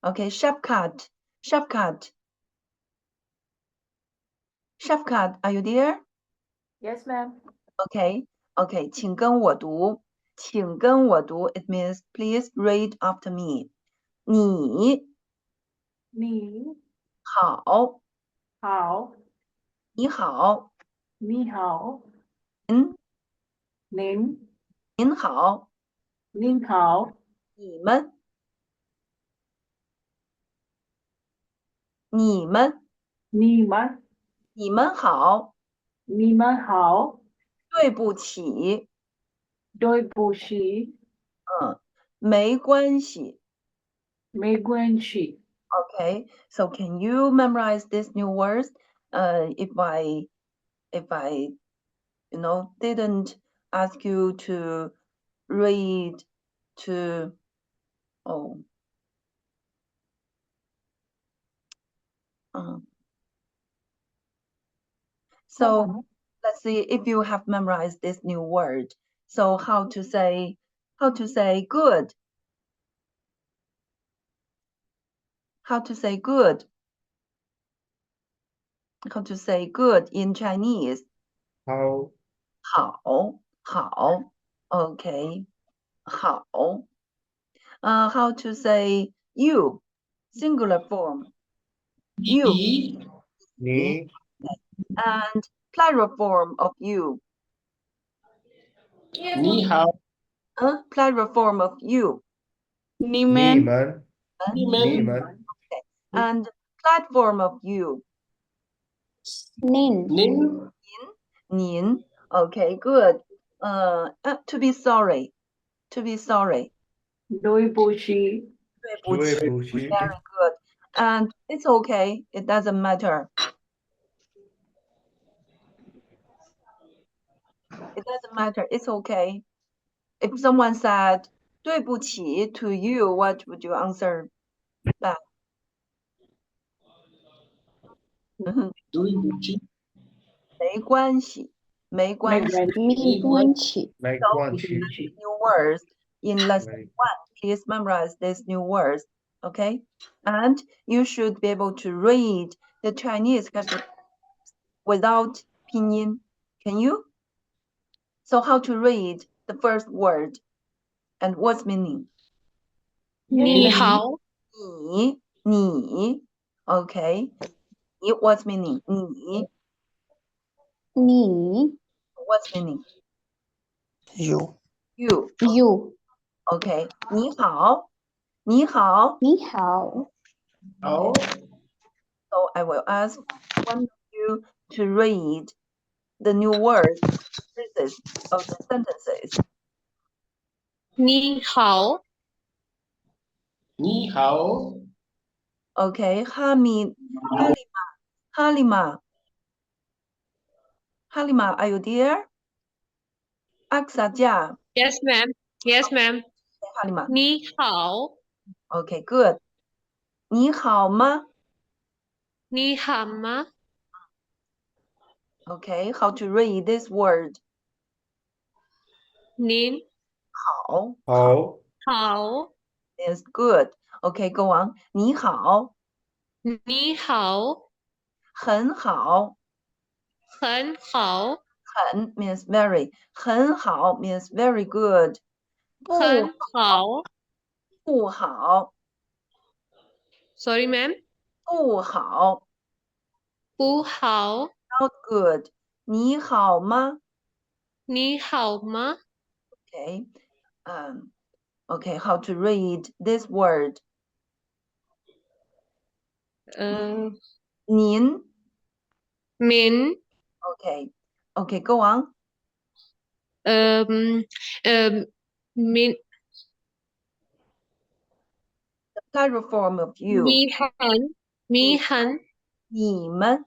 Speaker 1: Okay, Shafkat. Shafkat, are you there?
Speaker 10: Yes, ma'am.
Speaker 1: Okay. Okay, 请跟我读，请跟我读。It means please read after me. 你好，你好，您好，你们，你们好，对不起，没关系。Okay, so can you memorize these new words? If I, didn't ask you to read to, so let's see if you have memorized this new word. So how to say good? How to say good? How to say good in Chinese?
Speaker 2: 好，
Speaker 1: 好. Okay. 好. How to say you? Singular form. You.
Speaker 2: 你
Speaker 1: And plural form of you.
Speaker 6: 你好，
Speaker 1: Plural form of you.
Speaker 2: 你
Speaker 7: Niman.
Speaker 2: 们
Speaker 6: 你
Speaker 2: 你
Speaker 6: 们
Speaker 2: 们
Speaker 1: And platform of you.
Speaker 7: Nin.
Speaker 6: 您
Speaker 1: Nin. Okay, good. To be sorry. To be sorry.
Speaker 7: 对不起。
Speaker 2: 对不起
Speaker 1: Very good. And it's okay. It doesn't matter. It doesn't matter. It's okay. If someone said 对不起 to you, what would you answer back?
Speaker 6: 对不起，
Speaker 1: 没关系，没关系。
Speaker 7: 没关系。
Speaker 2: 没关系
Speaker 1: New words in lesson
Speaker 2: 没
Speaker 1: one. Please memorize these new words, okay? And you should be able to read the Chinese without pinyin. Can you? So how to read the first word and what's meaning?
Speaker 7: 你好。
Speaker 1: 你 okay. 你 what's meaning? 你
Speaker 7: 你
Speaker 1: what's meaning?
Speaker 2: you
Speaker 1: You
Speaker 7: you
Speaker 1: okay. 你好，你好。
Speaker 7: 你好。
Speaker 6: 好，
Speaker 1: So I will ask one of you to read the new words, phrases of the sentences.
Speaker 7: 你好。
Speaker 6: 你好，
Speaker 1: Okay, Halima, are you there? Aksaja,
Speaker 7: Yes, ma'am. Yes, ma'am.
Speaker 1: Halima.
Speaker 7: 你好。
Speaker 1: Okay, good. 你好吗?
Speaker 7: 你好吗？
Speaker 1: Okay, how to read this word?
Speaker 7: 您
Speaker 1: 好
Speaker 2: 好
Speaker 7: 好。
Speaker 1: is good. Okay, go on. 你好，
Speaker 7: 你好。
Speaker 1: 很好。
Speaker 7: 很好。
Speaker 1: 很 means very. 很好 means very good.
Speaker 7: 很好。
Speaker 1: 不好
Speaker 7: Sorry, ma'am.
Speaker 1: 不好
Speaker 7: 不好。
Speaker 1: not good. 你好吗?
Speaker 7: 你好吗？
Speaker 1: Okay. Okay, how to read this word? 您
Speaker 7: 您
Speaker 1: Okay. Okay, go on.
Speaker 7: 您
Speaker 1: The plural form of you.
Speaker 7: 你很你很
Speaker 1: 你们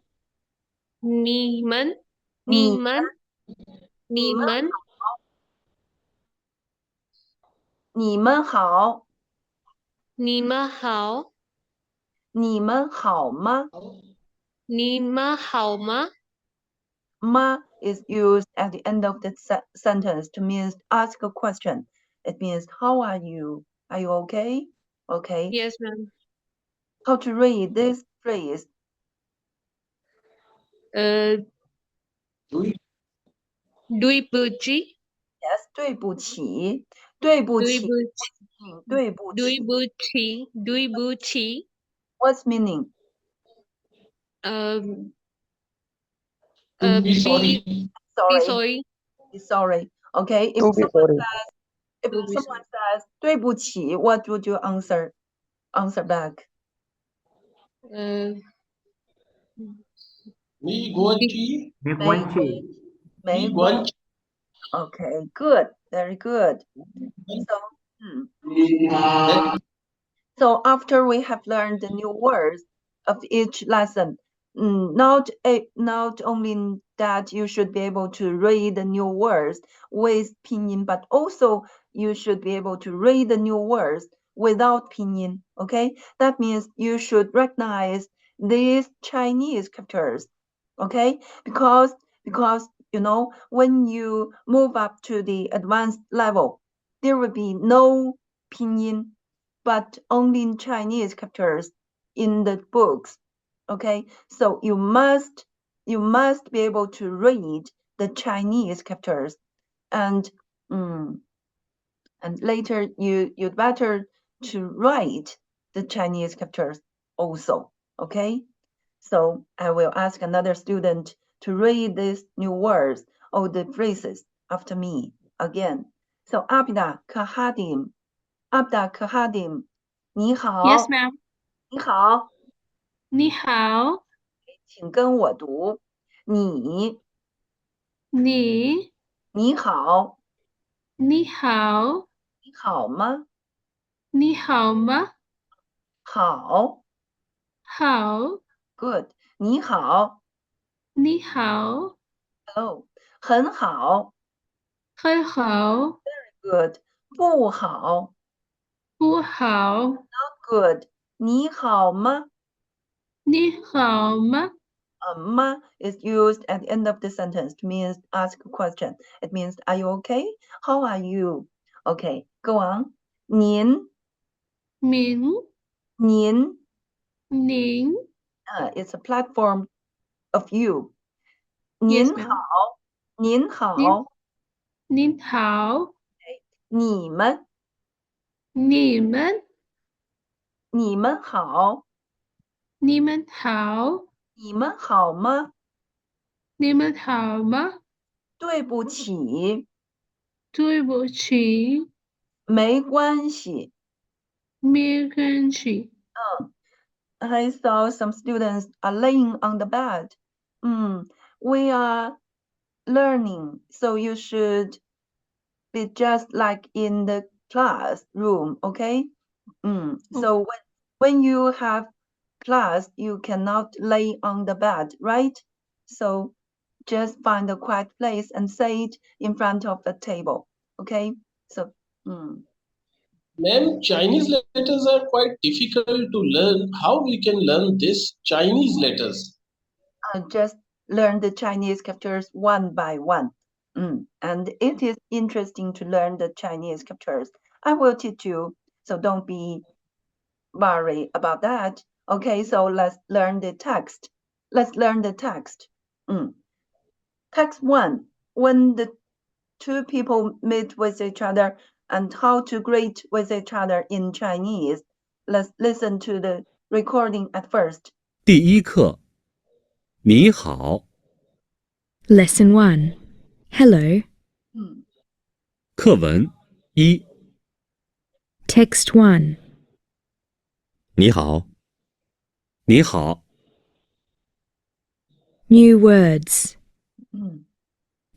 Speaker 7: 你们
Speaker 1: 你
Speaker 7: 你们你们
Speaker 1: 你们好
Speaker 7: 你们好
Speaker 1: 你们好吗?
Speaker 7: 你们好吗？
Speaker 1: Ma is used at the end of the sentence to mean ask a question. It means how are you? Are you okay? Okay.
Speaker 7: Yes, ma'am.
Speaker 1: How to read this phrase?
Speaker 6: 对
Speaker 7: 对不起
Speaker 1: Yes, 对不起，对不起，对不起。
Speaker 7: 对不起
Speaker 1: What's meaning?
Speaker 6: To be
Speaker 7: be
Speaker 6: sorry.
Speaker 1: Sorry, be sorry. Okay, if
Speaker 2: To be sorry.
Speaker 1: someone says 对不起, what would you answer back?
Speaker 6: 没关系。
Speaker 1: 没关系. Okay, good, very good. So after we have learned the new words of each lesson, not only that you should be able to read the new words with pinyin, but also you should be able to read the new words without pinyin. Okay, that means you should recognize these Chinese characters. Okay, because you know when you move up to the advanced level, there will be no pinyin but only in Chinese characters in the books. Okay, so you must be able to read the Chinese characters, and later you'd better to write the Chinese characters also. Okay, so I will ask another student to read these new words or the phrases after me again. So Abda Kahadim, 你好。
Speaker 7: Yes, ma'am.
Speaker 1: 你好，
Speaker 7: 你好，
Speaker 1: 请跟我读。你
Speaker 7: 你
Speaker 1: 好，
Speaker 7: 你好，
Speaker 1: 你好吗？
Speaker 7: 你好吗？
Speaker 1: 好
Speaker 7: 好，
Speaker 1: ，good。你好
Speaker 7: 你好，
Speaker 1: ，hello。很好
Speaker 7: 很好，
Speaker 1: ，good。不好
Speaker 7: 不好，
Speaker 1: ，good。你好吗？
Speaker 7: 你好吗？
Speaker 1: 吗 is used at the end of the sentence to mean ask a question. It means are you okay? How are you? Okay, go on. 您
Speaker 7: 您
Speaker 1: it's a platform of you.
Speaker 7: Yes,
Speaker 1: 您
Speaker 7: ma'am.
Speaker 1: 好，您好，
Speaker 7: 您好，
Speaker 1: 你们
Speaker 7: 你们
Speaker 1: 好，
Speaker 7: 你们好，
Speaker 1: 你们好吗？
Speaker 7: 你们好吗？
Speaker 1: 对不起，
Speaker 7: 对不起，
Speaker 1: 没关系。
Speaker 7: 没关系。
Speaker 1: I saw some students are laying on the bed. We are learning, so you should be just like in the classroom, okay? So when you have class, you cannot lay on the bed, right? So just find a quiet place and say it in front of the table, okay? So,
Speaker 6: Ma'am, Chinese letters are quite difficult to learn. How we can learn this Chinese letters?
Speaker 1: just learn the Chinese characters one by one. And it is interesting to learn the Chinese characters. I will teach you, so don't be worried about that. Okay, so let's learn the text. Let's learn the text. Text 1. When the two people meet with each other and how to greet with each other in Chinese. Let's listen to the recording at first.
Speaker 9: 第一课，你好。
Speaker 3: Lesson 1. Hello.
Speaker 9: 课文一，
Speaker 3: Text 1.
Speaker 9: 你好，你好，
Speaker 3: New words.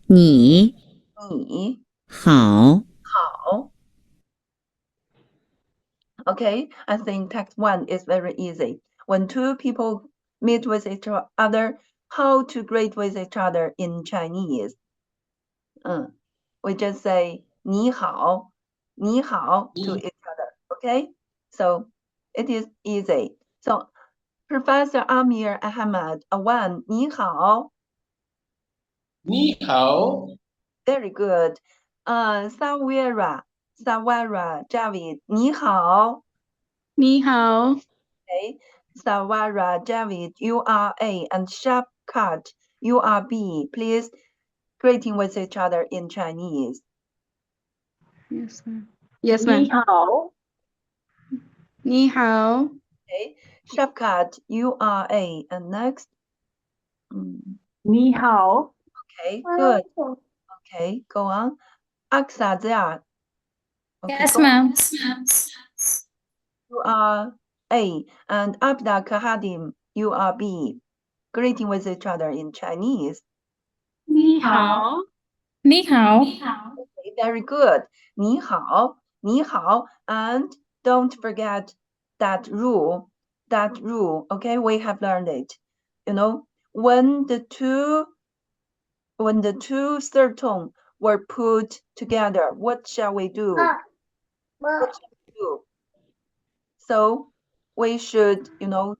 Speaker 3: 你
Speaker 1: 你
Speaker 3: 好
Speaker 1: 好. Okay, I think text 1 is very easy. When two people meet with each other, how to greet with each other in Chinese. We just say 你好to each other. Okay, so it is easy. So Professor Amir Ahmad, Awan, 你好.
Speaker 6: 你好，
Speaker 1: Very good. Sawira Javid, 你好.
Speaker 7: 你好，
Speaker 1: Okay. Sawara Javid, URA, and Shapkat, URB. Please greeting with each other in Chinese.
Speaker 7: Yes, ma'am. Yes, ma'am.
Speaker 2: 你好，
Speaker 7: 你好
Speaker 1: Okay, shortcut you are a, and next.
Speaker 2: 你好，
Speaker 1: Okay, good. Okay, go on. Aksa Okay,
Speaker 8: Yes,
Speaker 1: go on.
Speaker 8: ma'am.
Speaker 1: You are A, and Abda Kahadim, you are B. Greeting with each other in Chinese.
Speaker 7: 你好
Speaker 8: 你好
Speaker 1: Okay, very good. 你好,你好, and don't forget that rule. That rule, okay, we have learned it. You know, when the two third tone were put together, what shall we do? What shall we do? So we should, you know,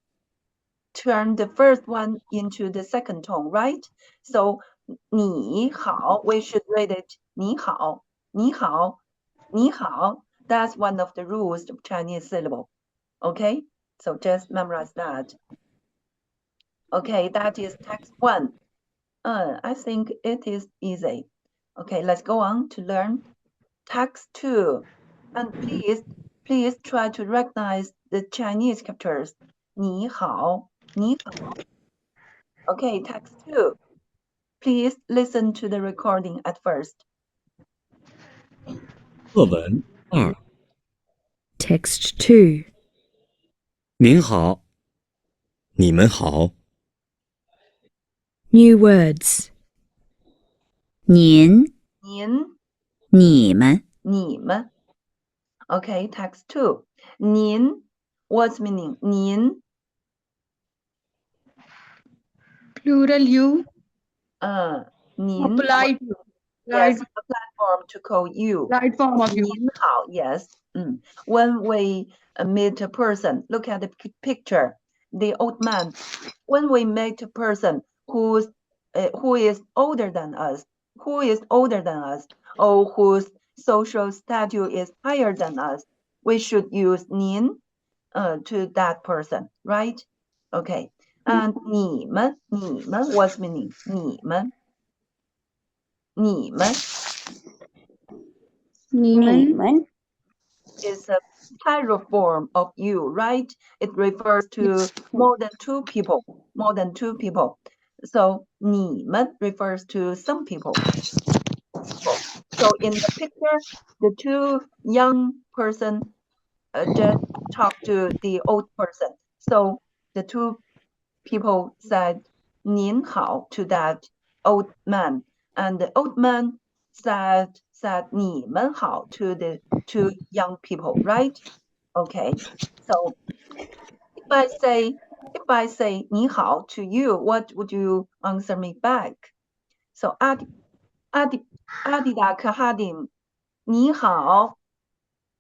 Speaker 1: turn the first one into the second tone, right? So 你好, we should read it 你好,你好,你好. That's one of the rules of Chinese syllable. Okay, so just memorize that. Okay, that is text 1. I think it is easy. Okay, let's go on to learn text 2. And please try to recognize the Chinese characters. 你好,你好. Okay, text 2. Please listen to the recording at first.
Speaker 9: 课文2，
Speaker 3: Text 2.
Speaker 9: 您好，你们好，
Speaker 3: New words.
Speaker 8: 您
Speaker 1: 您,
Speaker 8: 你们
Speaker 1: 你们. Okay, text 2. 您, what's meaning? 您,
Speaker 7: plural you
Speaker 1: 您,
Speaker 7: polite
Speaker 1: yes,
Speaker 7: right
Speaker 1: a platform to call you.
Speaker 7: right form of you
Speaker 1: 您好, yes. When we meet a person, look at the picture. The old man. When we meet a person who is older than us, or whose social status is higher than us, we should use 您 to that person, right? Okay. And 你们 what's meaning? 你们
Speaker 7: 你们
Speaker 1: is a plural form of you, right? It refers to more than two people. So 你们 refers to some people. So in the picture, the two young person just talk to the old person. So the two people said 您好 to that old man, and the old man said 你们好 to the two young people, right? Okay, so if I say 你好 to you, what would you answer me back? So Adida Kahadim, 你好.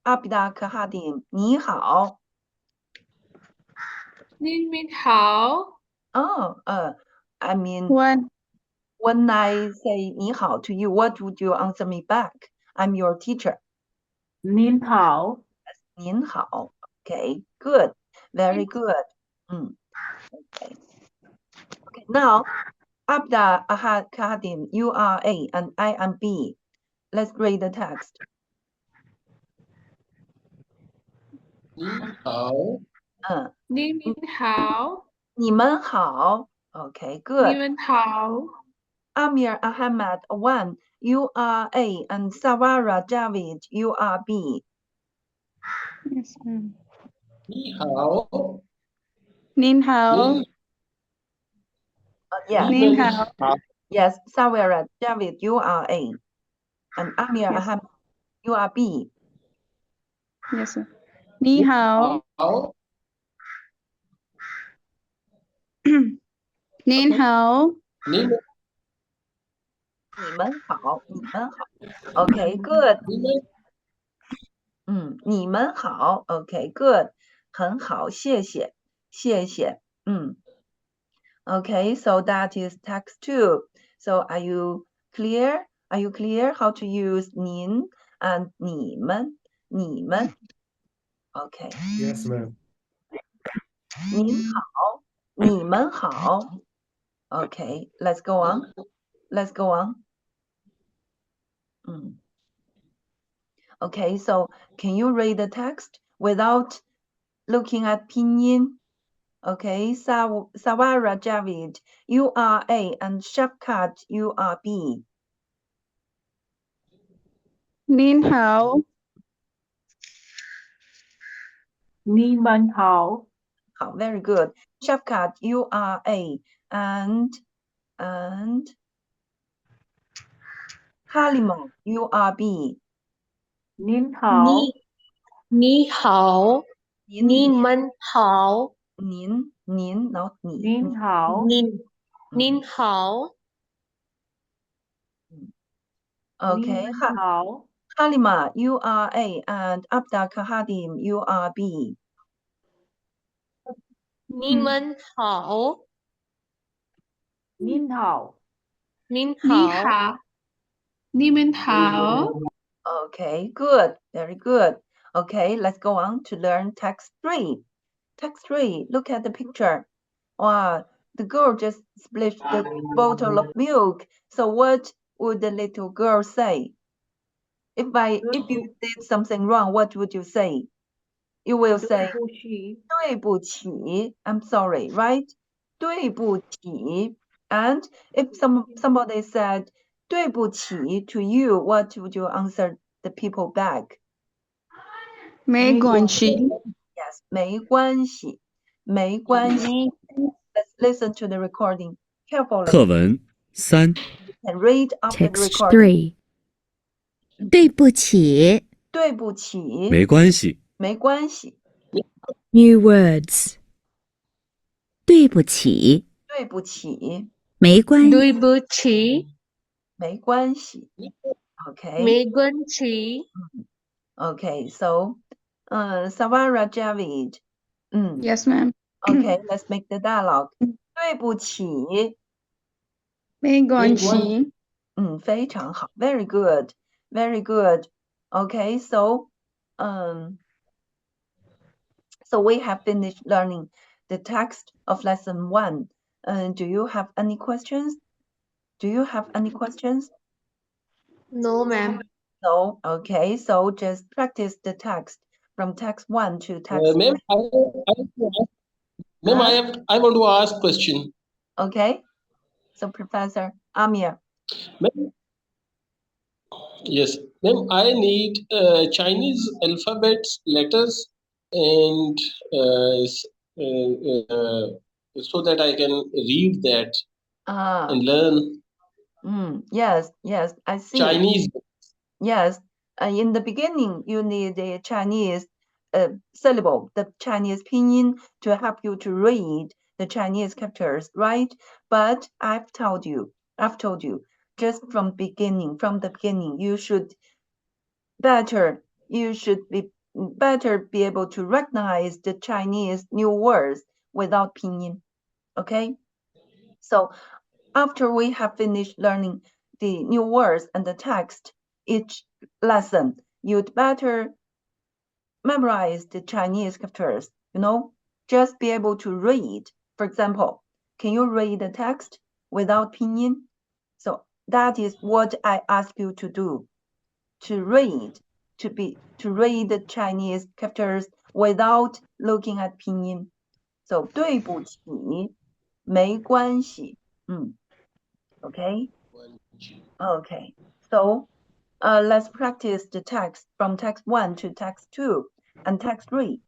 Speaker 1: Abida Kahadim, 你好.
Speaker 7: 您好
Speaker 1: Oh, I mean,
Speaker 7: one
Speaker 1: when I say 你好 to you, what would you answer me back? I'm your teacher.
Speaker 2: 您好，
Speaker 1: 您好. Okay, good. Very good. Okay. Okay, now, Abda Ahad Kahadim, you are A and I am B. Let's read the text.
Speaker 6: 你好，
Speaker 1: 嗯，
Speaker 7: 您好
Speaker 1: 你们好. Okay,
Speaker 7: 你
Speaker 1: good.
Speaker 7: 们好
Speaker 1: Amir Ahmad 1, you are A, and Sawara Javid, you are B.
Speaker 7: yes ma'am
Speaker 6: 你好，
Speaker 7: 您好
Speaker 6: 你
Speaker 1: Yeah.
Speaker 6: 你们好，
Speaker 1: Yes, Sawara Javid, you are A. And Amir
Speaker 7: Yes.
Speaker 1: Ahmad, you are B.
Speaker 7: yes sir 你好
Speaker 6: 好，
Speaker 7: 您好
Speaker 6: 你们
Speaker 1: 你们好, 你们好. Okay, good.
Speaker 6: 你们
Speaker 1: 你们好. Okay, good. 很好, 谢谢. Okay, so that is text 2. So are you clear? Are you clear how to use 您 and 你们? Okay.
Speaker 2: Yes, ma'am.
Speaker 1: 您好,你们好. Okay, let's go on. Okay, so can you read the text without looking at pinyin? Okay, Sawara Javid, you are A, and Shafkat, you are B.
Speaker 7: 您好
Speaker 2: 你们好
Speaker 1: Very good. Shafkat, you are A, and Halima, you are B.
Speaker 2: 您好
Speaker 10: 你好，你们好，
Speaker 1: 您 not 你。
Speaker 2: 您好
Speaker 10: 您好，
Speaker 1: Okay,
Speaker 2: 您好
Speaker 1: Halima, you are A, and Abda Kahadim, you are B.
Speaker 10: 你们好，
Speaker 2: 您好
Speaker 10: 您
Speaker 7: 你
Speaker 10: 好，
Speaker 7: 好你们好
Speaker 1: Okay, good, very good. Okay, let's go on to learn text 3. Text 3, look at the picture. Wow, the girl just splashed the bottle of milk. So what would the little girl say? If you did something wrong, what would you say? You will say,
Speaker 2: 对不起
Speaker 1: 对不起, I'm sorry, right? 对不起. And if somebody said 对不起 to you, what would you answer the people back?
Speaker 7: 没关系
Speaker 1: Yes, 没关系,没关系. Let's listen to the recording carefully
Speaker 9: 课文3
Speaker 1: and read after the
Speaker 3: Text
Speaker 1: recording.
Speaker 3: 3. 对不起
Speaker 1: 对不起,
Speaker 9: 没关系，
Speaker 1: 没关系,
Speaker 3: New words. 对不起
Speaker 1: 对不起,
Speaker 3: 没关
Speaker 10: 对不起，
Speaker 1: 没关系. Okay.
Speaker 10: 没关系，
Speaker 1: Okay, so Savara Javid.
Speaker 7: Yes ma'am
Speaker 1: Okay, let's make the dialogue. 对不起,
Speaker 7: 没关系
Speaker 1: 非常好. Very good. Very good. Okay, so we have finished learning the text of lesson 1. Do you have any questions? Do you have any questions?
Speaker 10: no ma'am,
Speaker 1: No. Okay, so just practice the text from text 1 to text
Speaker 6: Ma'am,
Speaker 1: 3.
Speaker 6: I want to ask question.
Speaker 1: Okay. So Professor Amir.
Speaker 6: Ma'am, yes, ma'am, I need Chinese alphabets, letters, and so that I can read that and learn
Speaker 1: Yes, I see.
Speaker 6: Chinese.
Speaker 1: Yes, in the beginning, you need a Chinese syllable, the Chinese pinyin, to help you to read the Chinese characters, right? But I've told you, just from the beginning, you should be better be able to recognize the Chinese new words without pinyin, okay? So after we have finished learning the new words and the text, each lesson, you'd better memorize the Chinese characters, just be able to read. For example, can you read the text without pinyin? So that is what I ask you to do, to read the Chinese characters without looking at pinyin. So 对不起,没关系. Okay. Okay. So let's practice the text from text 1 to text 2 and text 3.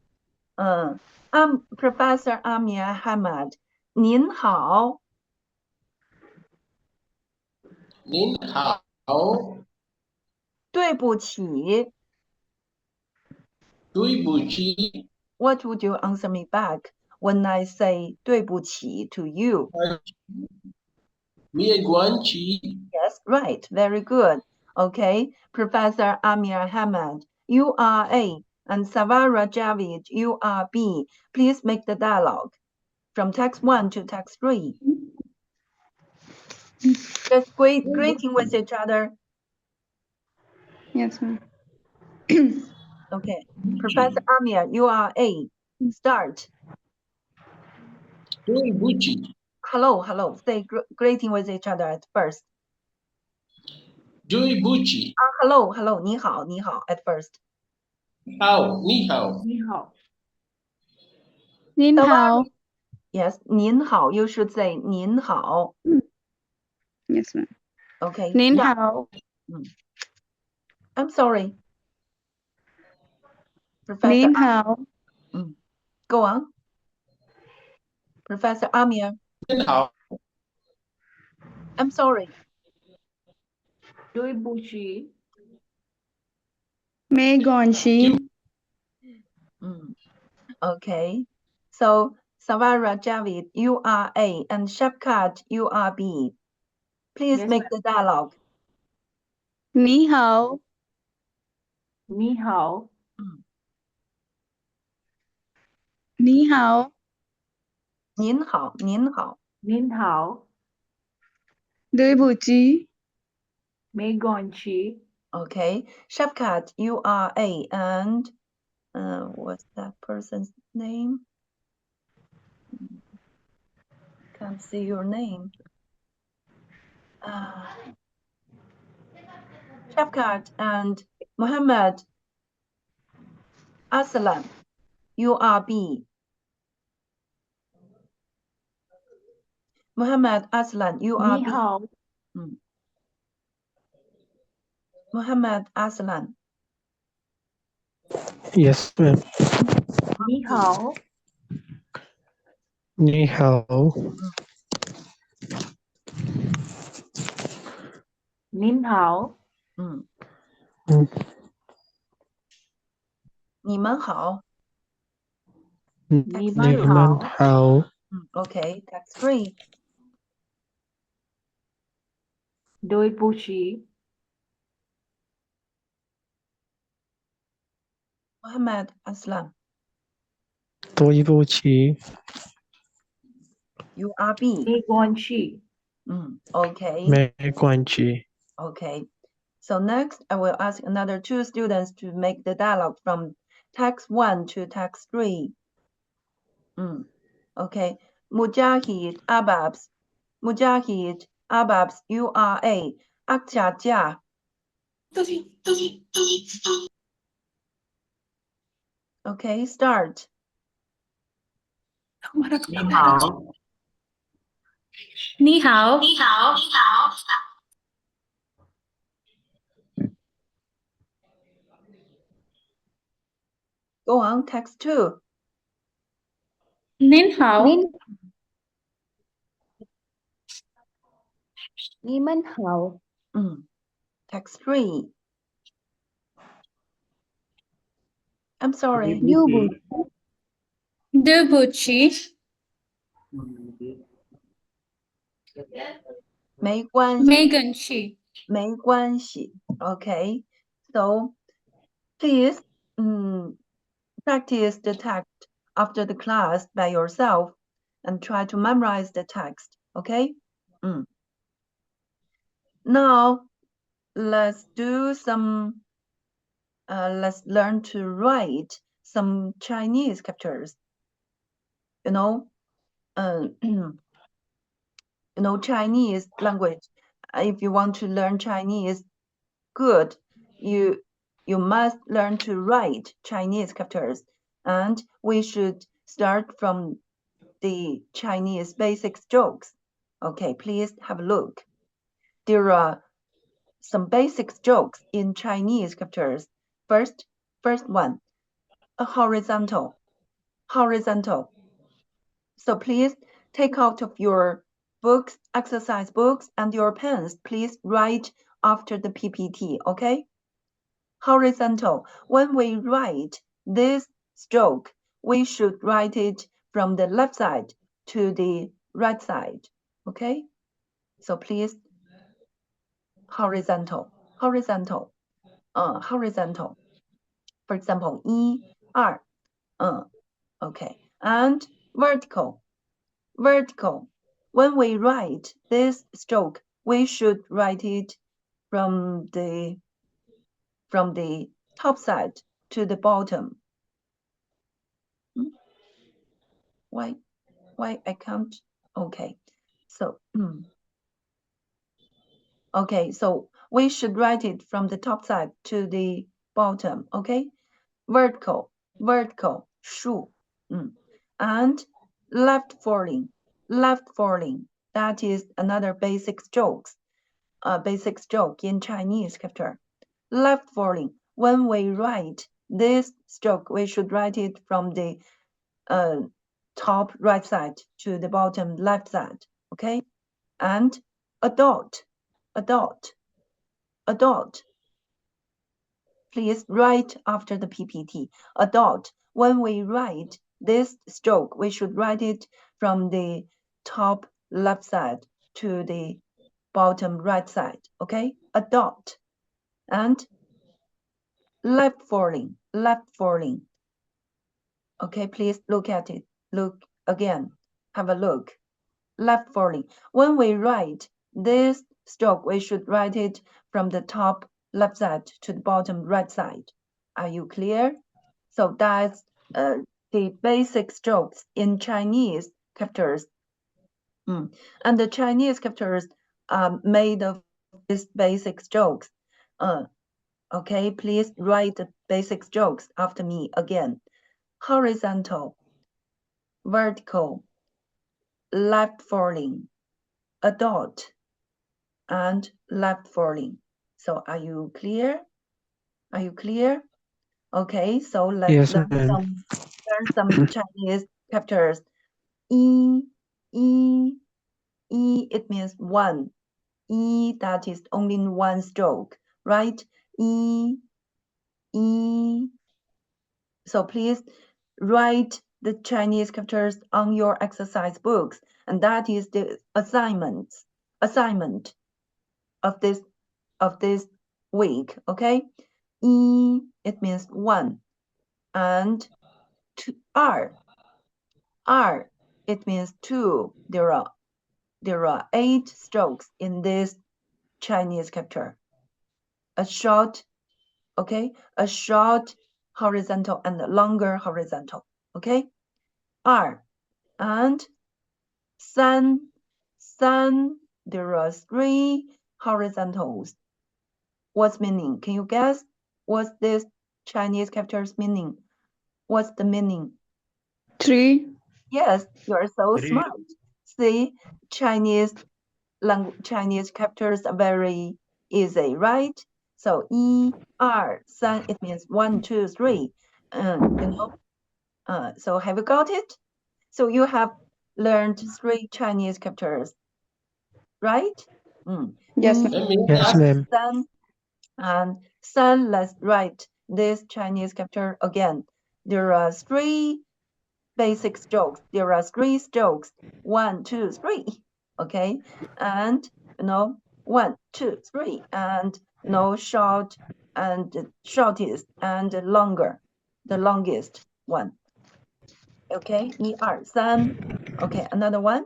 Speaker 1: I'm Professor Amir Hamad. 您好,
Speaker 6: 您好,
Speaker 1: 对不起,
Speaker 6: 对不起,
Speaker 1: What would you answer me back when I say 对不起 to you?
Speaker 6: 没关系,
Speaker 1: Yes, right. Very good. Okay. Professor Amir Hamad, you are A, and Savara Javid, you are B. Please make the dialogue from text 1 to text 3. Just greeting with each other.
Speaker 7: Yes ma'am
Speaker 1: Okay. Professor Amir, you are A. Start.
Speaker 6: 对不起,
Speaker 1: Hello. Say greeting with each other at first.
Speaker 6: Buchi.
Speaker 1: Hello, hello, 你好, 你好 at first.
Speaker 6: Hao, ni hao.
Speaker 2: 你好，
Speaker 7: 您好。
Speaker 1: Yes, 您好, you should say 您好.
Speaker 7: Yes, ma'am.
Speaker 1: Okay.
Speaker 7: 您
Speaker 1: stop.
Speaker 7: 好。
Speaker 1: I'm sorry. Professor,
Speaker 7: 您好。
Speaker 1: go on. Professor Amir,
Speaker 6: 你好，
Speaker 1: I'm sorry.
Speaker 2: 对不起，
Speaker 7: 没关系。
Speaker 1: Okay. So, Savara Javid, you are A, and Shafkat, you are B. Please
Speaker 2: Yes,
Speaker 1: make
Speaker 2: ma'am.
Speaker 1: the dialogue.
Speaker 7: 你好。
Speaker 2: 你好，
Speaker 7: 你好。
Speaker 1: 您好,您好.
Speaker 2: 您好，
Speaker 7: 对不起。
Speaker 2: 没关系，
Speaker 1: Okay. Shafkat, you are A, and what's that person's name? Can't see your name. Shafkat and Muhammad Aslam, you are B. Muhammad Aslan, you are
Speaker 2: 你
Speaker 1: B.
Speaker 2: 好，
Speaker 1: Muhammad Aslan.
Speaker 5: Yes, ma'am.
Speaker 2: 你好，
Speaker 5: 你好。
Speaker 2: 您好，
Speaker 1: 你们好.
Speaker 2: 你
Speaker 5: 你
Speaker 2: 们
Speaker 5: 们
Speaker 2: 好，
Speaker 5: 好。
Speaker 1: Okay, text 3.
Speaker 2: 对不起，
Speaker 1: Muhammad Aslan,
Speaker 5: 对不起。
Speaker 1: you are B.
Speaker 2: 没关系，
Speaker 1: Okay,
Speaker 5: 没关系。
Speaker 1: okay. So next, I will ask another 2 students to make the dialogue from text 1 to text 3. Okay. Mujahid Ababs. Mujahid Ababs, you are A. Akjaja. Okay, start.
Speaker 2: 你好，
Speaker 10: 你好，你好，
Speaker 1: Go on, text 2.
Speaker 10: 您好，
Speaker 8: 你们好，
Speaker 1: Text 3. I'm sorry.
Speaker 10: 对不起，
Speaker 1: 没关系。
Speaker 10: 没关系，
Speaker 1: 没关系. Okay. So please practice the text after the class by yourself and try to memorize the text. Okay. Now let's do some let's learn to write some Chinese characters. You know, Chinese language. If you want to learn Chinese good, you must learn to write Chinese characters, and we should start from the Chinese basic strokes. Okay, please have a look. There are some basic strokes in Chinese characters. First one, a horizontal. So please take out of your books, exercise books, and your pens. Please write after the PPT, okay? Horizontal. When we write this stroke, we should write it from the left side to the right side, okay? So please, horizontal. For example, 1, 2, okay. And vertical. When we write this stroke, we should write it from the top side to the bottom. Why I can't? Okay, so okay, so we should write it from the top side to the bottom, okay? Vertical, shu. And left falling, that is another basic stroke in Chinese character. Left falling, when we write this stroke, we should write it from the top right side to the bottom left side, okay? And a dot. Please write after the PPT. A dot. When we write this stroke, we should write it from the top left side to the bottom right side, okay? A dot. And left falling. Okay, please look at it. Look again. Have a look. Left falling. When we write this stroke, we should write it from the top left side to the bottom right side. Are you clear? So that's the basic strokes in Chinese characters. And the Chinese characters are made of these basic strokes. Okay, please write the basic strokes after me again. Horizontal, vertical, left falling, a dot, and left falling. So are you clear? Okay, so let's
Speaker 5: Yes,
Speaker 1: learn
Speaker 5: ma'am.
Speaker 1: some Chinese characters. E, it means one. E, that is only in one stroke, right? E. So please write the Chinese characters on your exercise books, and that is the assignment of this week, okay? E, it means one, and R, it means two. There are 8 strokes in this Chinese character. A short horizontal and a longer horizontal, okay? R. And san, there are 3 horizontals. What's meaning? Can you guess what's this Chinese character's meaning? What's the meaning?
Speaker 7: 3.
Speaker 1: Yes, you are so
Speaker 5: 3.
Speaker 1: smart. See, Chinese characters are very easy, right? So E, R, san, it means 1, 2, 3. So have you got it? So you have learned 3 Chinese characters, right?
Speaker 7: Yes,
Speaker 1: E,
Speaker 7: ma'am.
Speaker 6: May I
Speaker 5: Yes,
Speaker 6: ask,
Speaker 5: ma'am.
Speaker 1: san, and san. Let's write this Chinese character again. There are 3 basic strokes. There are 3 strokes. 1, 2, 3. Okay, and 1, 2, 3, and short and shortest and longer, the longest one. Okay, 1, 2, 3. Okay, another one.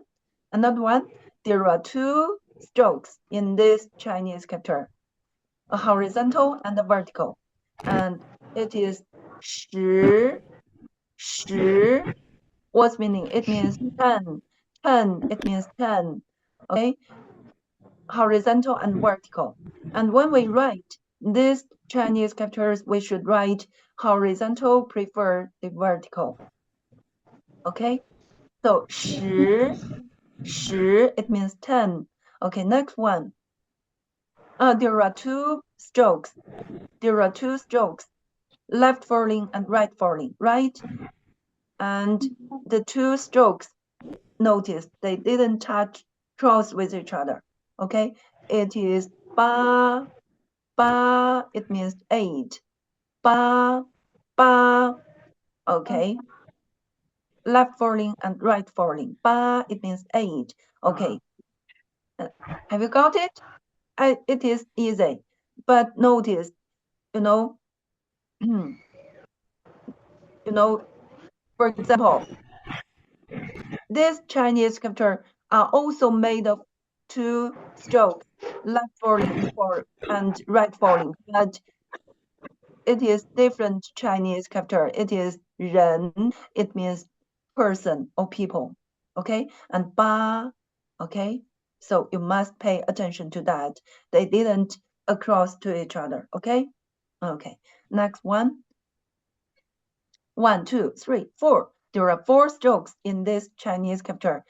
Speaker 1: There are 2 strokes in this Chinese character, a horizontal and a vertical, and it is 10. What's meaning? It means 10. It means 10. Okay, horizontal and vertical. And when we write these Chinese characters, we should write horizontal, prefer the vertical. Okay, so 10, it means 10. Okay, next one. There are 2 strokes. Left falling and right falling, right? And the 2 strokes, notice they didn't cross with each other. Okay, it is ba, it means 8. Ba. Okay, left falling and right falling. Ba, it means 8. Okay, have you got it? It is easy, but notice, for example, these Chinese characters are also made of 2 strokes, left falling and right falling, but it is different Chinese character. It is 人, it means person or people, okay? And ba, okay? So you must pay attention to that. They didn't across to each other. Okay. Okay. Next one. 1, 2, 3, 4. There are 4 strokes in this Chinese character.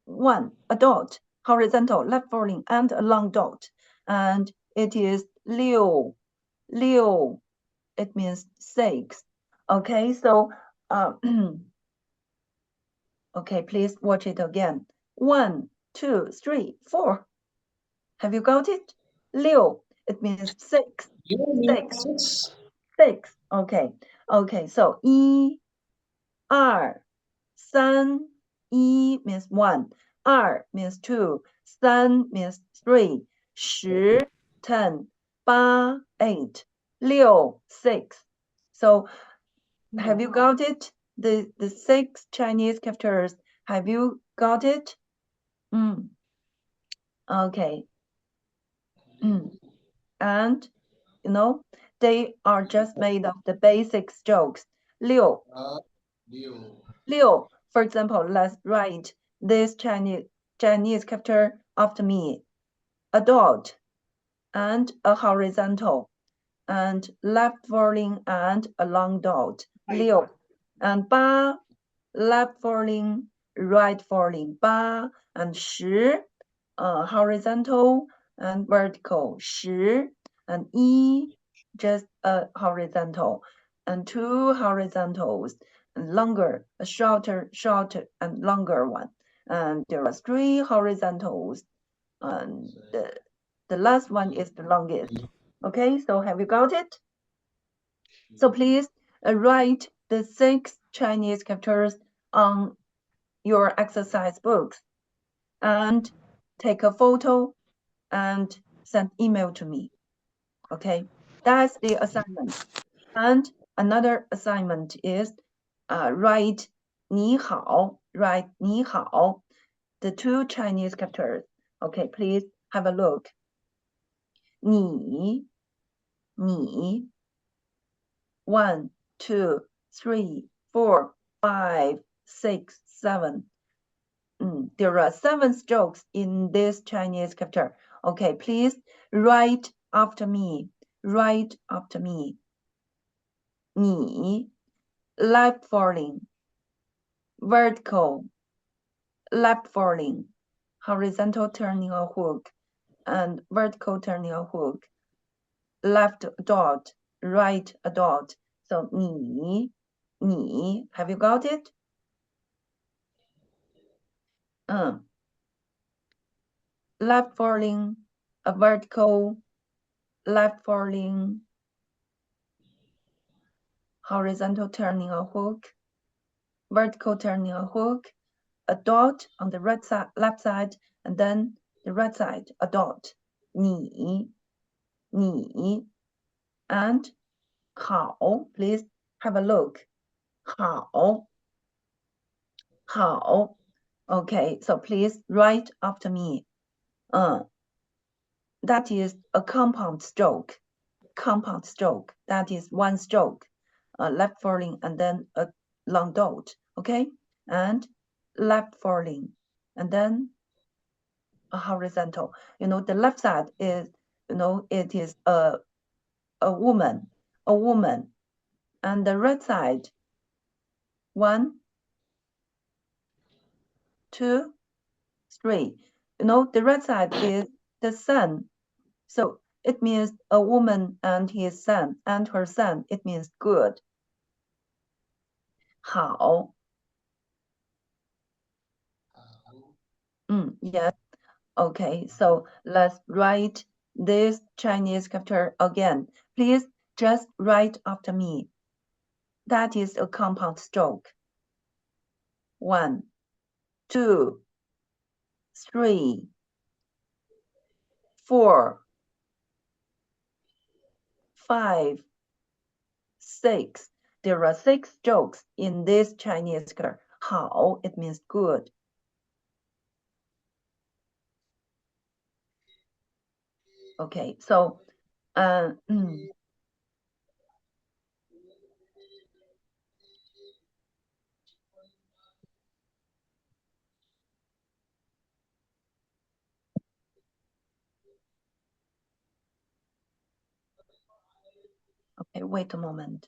Speaker 1: 1, a dot, horizontal, left falling, and a long dot. And it is liu. Liu. It means 6. Okay, so okay, please watch it again. 1, 2, 3, 4. Have you got it? Liu. It means 6.
Speaker 6: Six.
Speaker 1: 6. Okay. Okay, so 1, 2, 3. 1 means 1. 2 means 2. 3 means 3. 10, 10. 8, 6. So have you got it? The 6 Chinese characters. Have you got it? Okay. And you know, they are just made of the basic strokes. 6. 6. For example, let's write this Chinese character after me. A dot and a horizontal and left falling and a long dot. 6. And 8. Left falling, right falling. 8. And 10. Horizontal and vertical. 10. And 1. Just a horizontal. And 2 horizontals. And longer, a shorter, and longer one. And there are 3 horizontals. And the last one is the longest. Okay, so have you got it? So please write the 6 Chinese characters on your exercise books and take a photo and send email to me. Okay, that's the assignment. And another assignment is write 你好, write 你好, the 2 Chinese characters. Okay, please have a look. 你 1, 2, 3, 4, 5, 6, 7. There are 7 strokes in this Chinese character. Okay, please write after me. Write after me. 你 left falling, vertical, left falling, horizontal turning a hook, and vertical turning a hook, left dot, right a dot. So 你, have you got it? Left falling, a vertical, left falling, horizontal turning a hook, vertical turning a hook, a dot on the right side, left side, and then the right side, a dot. 你 and 好, please have a look. 好. Okay, so please write after me. That is a compound stroke. Compound stroke. That is 1 stroke. Left falling and then a long dot. Okay, and left falling and then a horizontal. You know, the left side is, you know, it is a woman, and the right side 1, 2, 3. You know, the right side is the son. So it means a woman and his son, and her son. It means good. 好. Yes. Okay, so let's write this Chinese character again. Please just write after me. That is a compound stroke. 1, 2, 3, 4, 5, 6. There are 6 strokes in this Chinese character. 好, it means good. Okay, so Okay, wait a moment.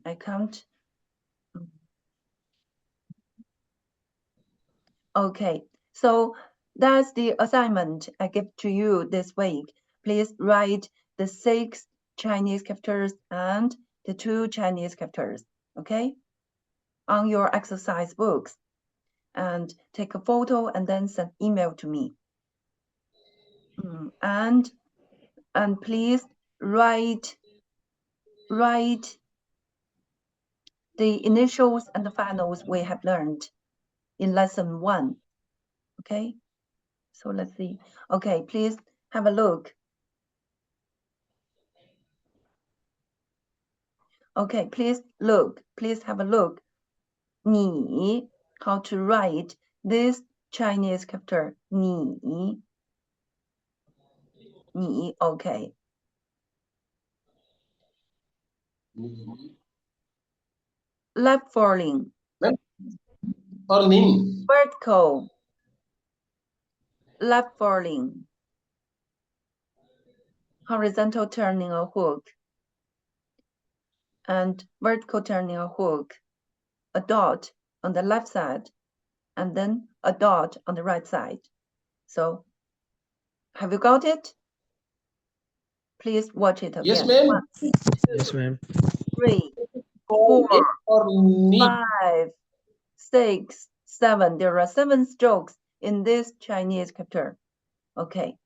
Speaker 1: I can't. Okay, so that's the assignment I give to you this week. Please write the 6 Chinese characters and the 2 Chinese characters, okay, on your exercise books, and take a photo and then send email to me. And please write the initials and the finals we have learned in lesson 1. Okay, so let's see. Okay, please have a look. Okay, please look. Please have a look. 你 how to write this Chinese character. 你 okay. Left falling.
Speaker 6: Or ning.
Speaker 1: Vertical. Left falling. Horizontal turning a hook. And vertical turning a hook. A dot on the left side. And then a dot on the right side. So, have you got it? Please watch it again.
Speaker 6: Yes, ma'am.
Speaker 1: 1, 2,
Speaker 5: Yes, ma'am.
Speaker 1: 3,
Speaker 6: Or
Speaker 1: 4,
Speaker 6: ning.
Speaker 1: 5, 6, 7. There are 7 strokes in this Chinese character. Okay.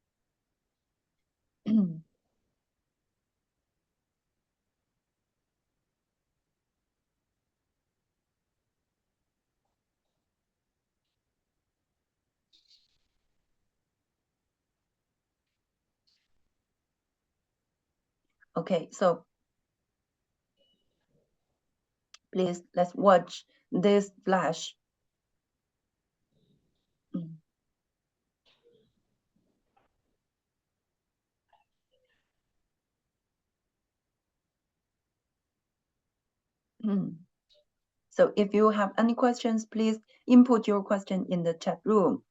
Speaker 1: Okay, so please let's watch this flash. So if you have any questions, please input your question in the chat room.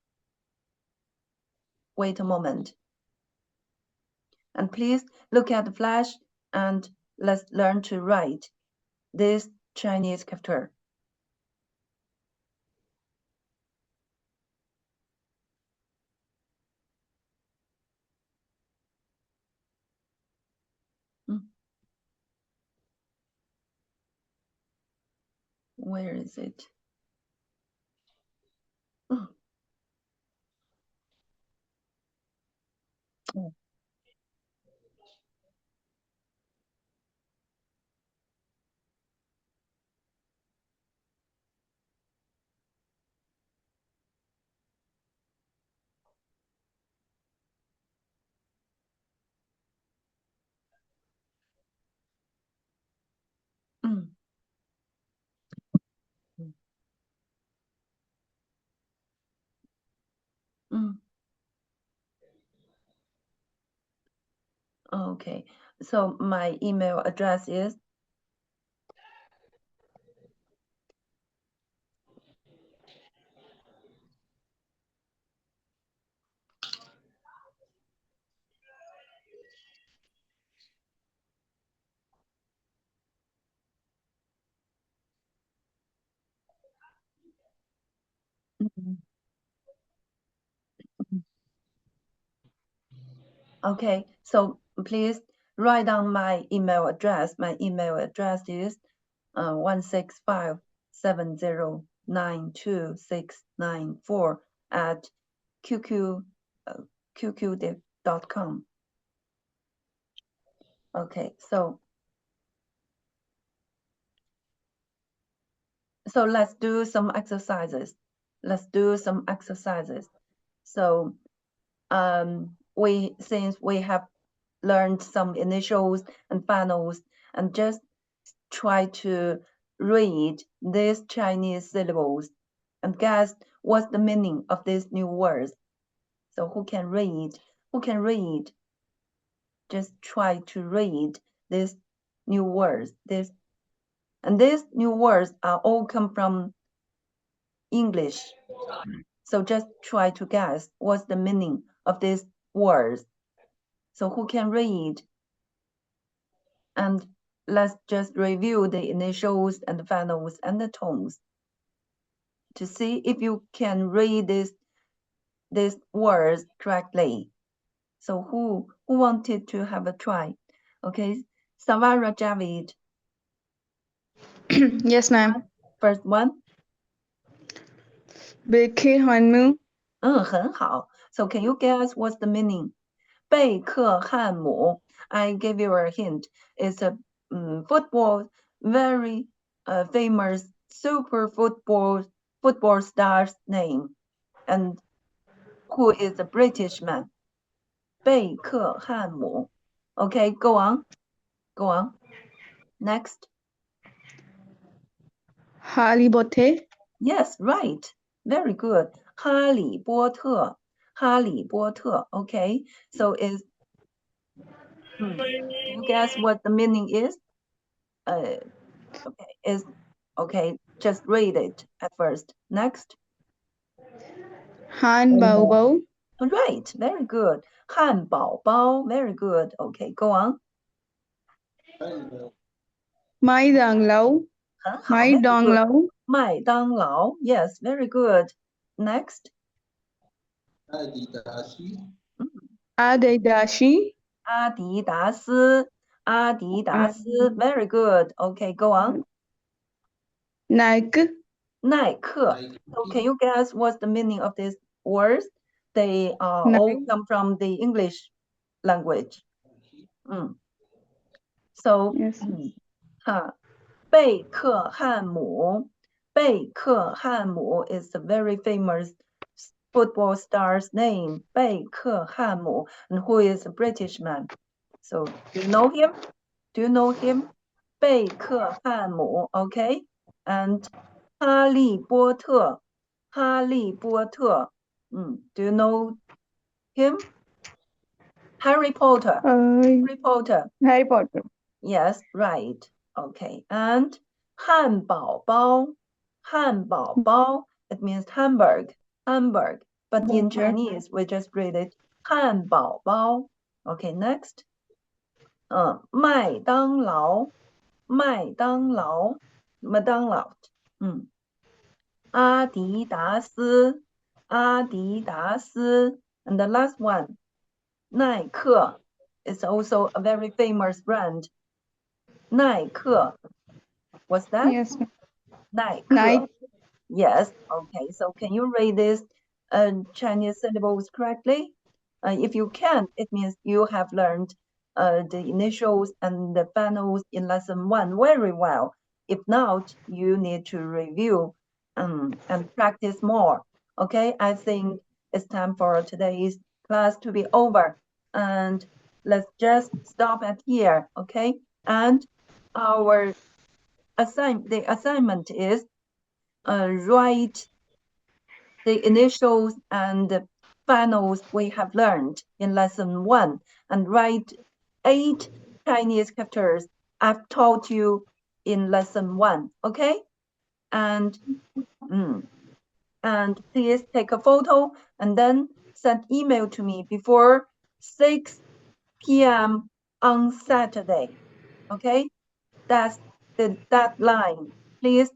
Speaker 1: Wait a moment. And please look at the flash and let's learn to write this Chinese character. Where is it? Oh. Okay, so my email address is okay, so please write down my email address. My email address is 16570922694 at qqdiv.com. Okay, so let's do some exercises. So since we have learned some initials and finals, and just try to read these Chinese syllables and guess what's the meaning of these new words? So who can read? Who can read? Just try to read these new words. And these new words are all come from English. So just try to guess what's the meaning of these words. So who can read? And let's just review the initials and the finals and the tones to see if you can read these words correctly. So who wanted to have a try? Okay, Savara Javid.
Speaker 7: Yes, ma'am.
Speaker 1: First one.
Speaker 7: Bekir Hanmu.
Speaker 1: 很好. So can you guess what's the meaning? 贝克汉姆. I give you a hint. It's a football, very famous super football star's name, and who is a British man. 贝克汉姆. Okay, go on. Go on. Next.
Speaker 7: Halibote.
Speaker 1: Yes, right. Very good. 哈利波特. 哈利波特. Okay, so is can you guess what the meaning is? Okay, just read it at first. Next.
Speaker 7: Han Bao Bao.
Speaker 1: Right, very good. 汉堡包. Very good. Okay, go on.
Speaker 7: Mai Dang Lao.
Speaker 1: 很好.
Speaker 7: Mai
Speaker 1: Very
Speaker 7: Dong
Speaker 1: good.
Speaker 7: Lao.
Speaker 1: 麦当劳. Yes, very good. Next.
Speaker 7: Adedashi.
Speaker 1: 阿迪达斯. 阿迪达斯. Very good. Okay, go on.
Speaker 7: Nike.
Speaker 1: 耐克. So can you guess what's the meaning of these words? They all come from the English language. So,
Speaker 7: yes.
Speaker 1: 贝克汉姆. 贝克汉姆 is a very famous football star's name. 贝克汉姆, and who is a British man. So, do you know him? Do you know him? 贝克汉姆, okay? And 哈利波特. 哈利波特. Do you know him? Harry Potter. Harry Potter.
Speaker 7: Harry Potter.
Speaker 1: Yes, right. Okay. And 汉堡包. 汉堡包. It means Hamburg. Hamburg. But in Chinese, we just read it 汉堡包. Okay, next. 麦当劳. 麦当劳. McDonald. 阿迪达斯. 阿迪达斯. And the last one. 耐克 is also a very famous brand. 耐克. What's that?
Speaker 7: Yes.
Speaker 1: 耐克. Yes. Okay. So can you read these Chinese syllables correctly? If you can, it means you have learned the initials and the finals in lesson 1 very well. If not, you need to review and practice more. Okay. I think it's time for today's class to be over. And let's just stop at here. Okay. And our assignment is write the initials and the finals we have learned in lesson 1 and write 8 Chinese characters I've taught you in lesson 1. Okay. And please take a photo and then send email to me before 6 p.m. on Saturday. Okay, that's the deadline. Please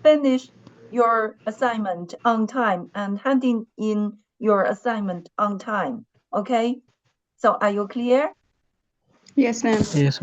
Speaker 1: finish your assignment on time and handing in your assignment on time. Okay, so are you clear?
Speaker 7: Yes, ma'am.
Speaker 5: Yes.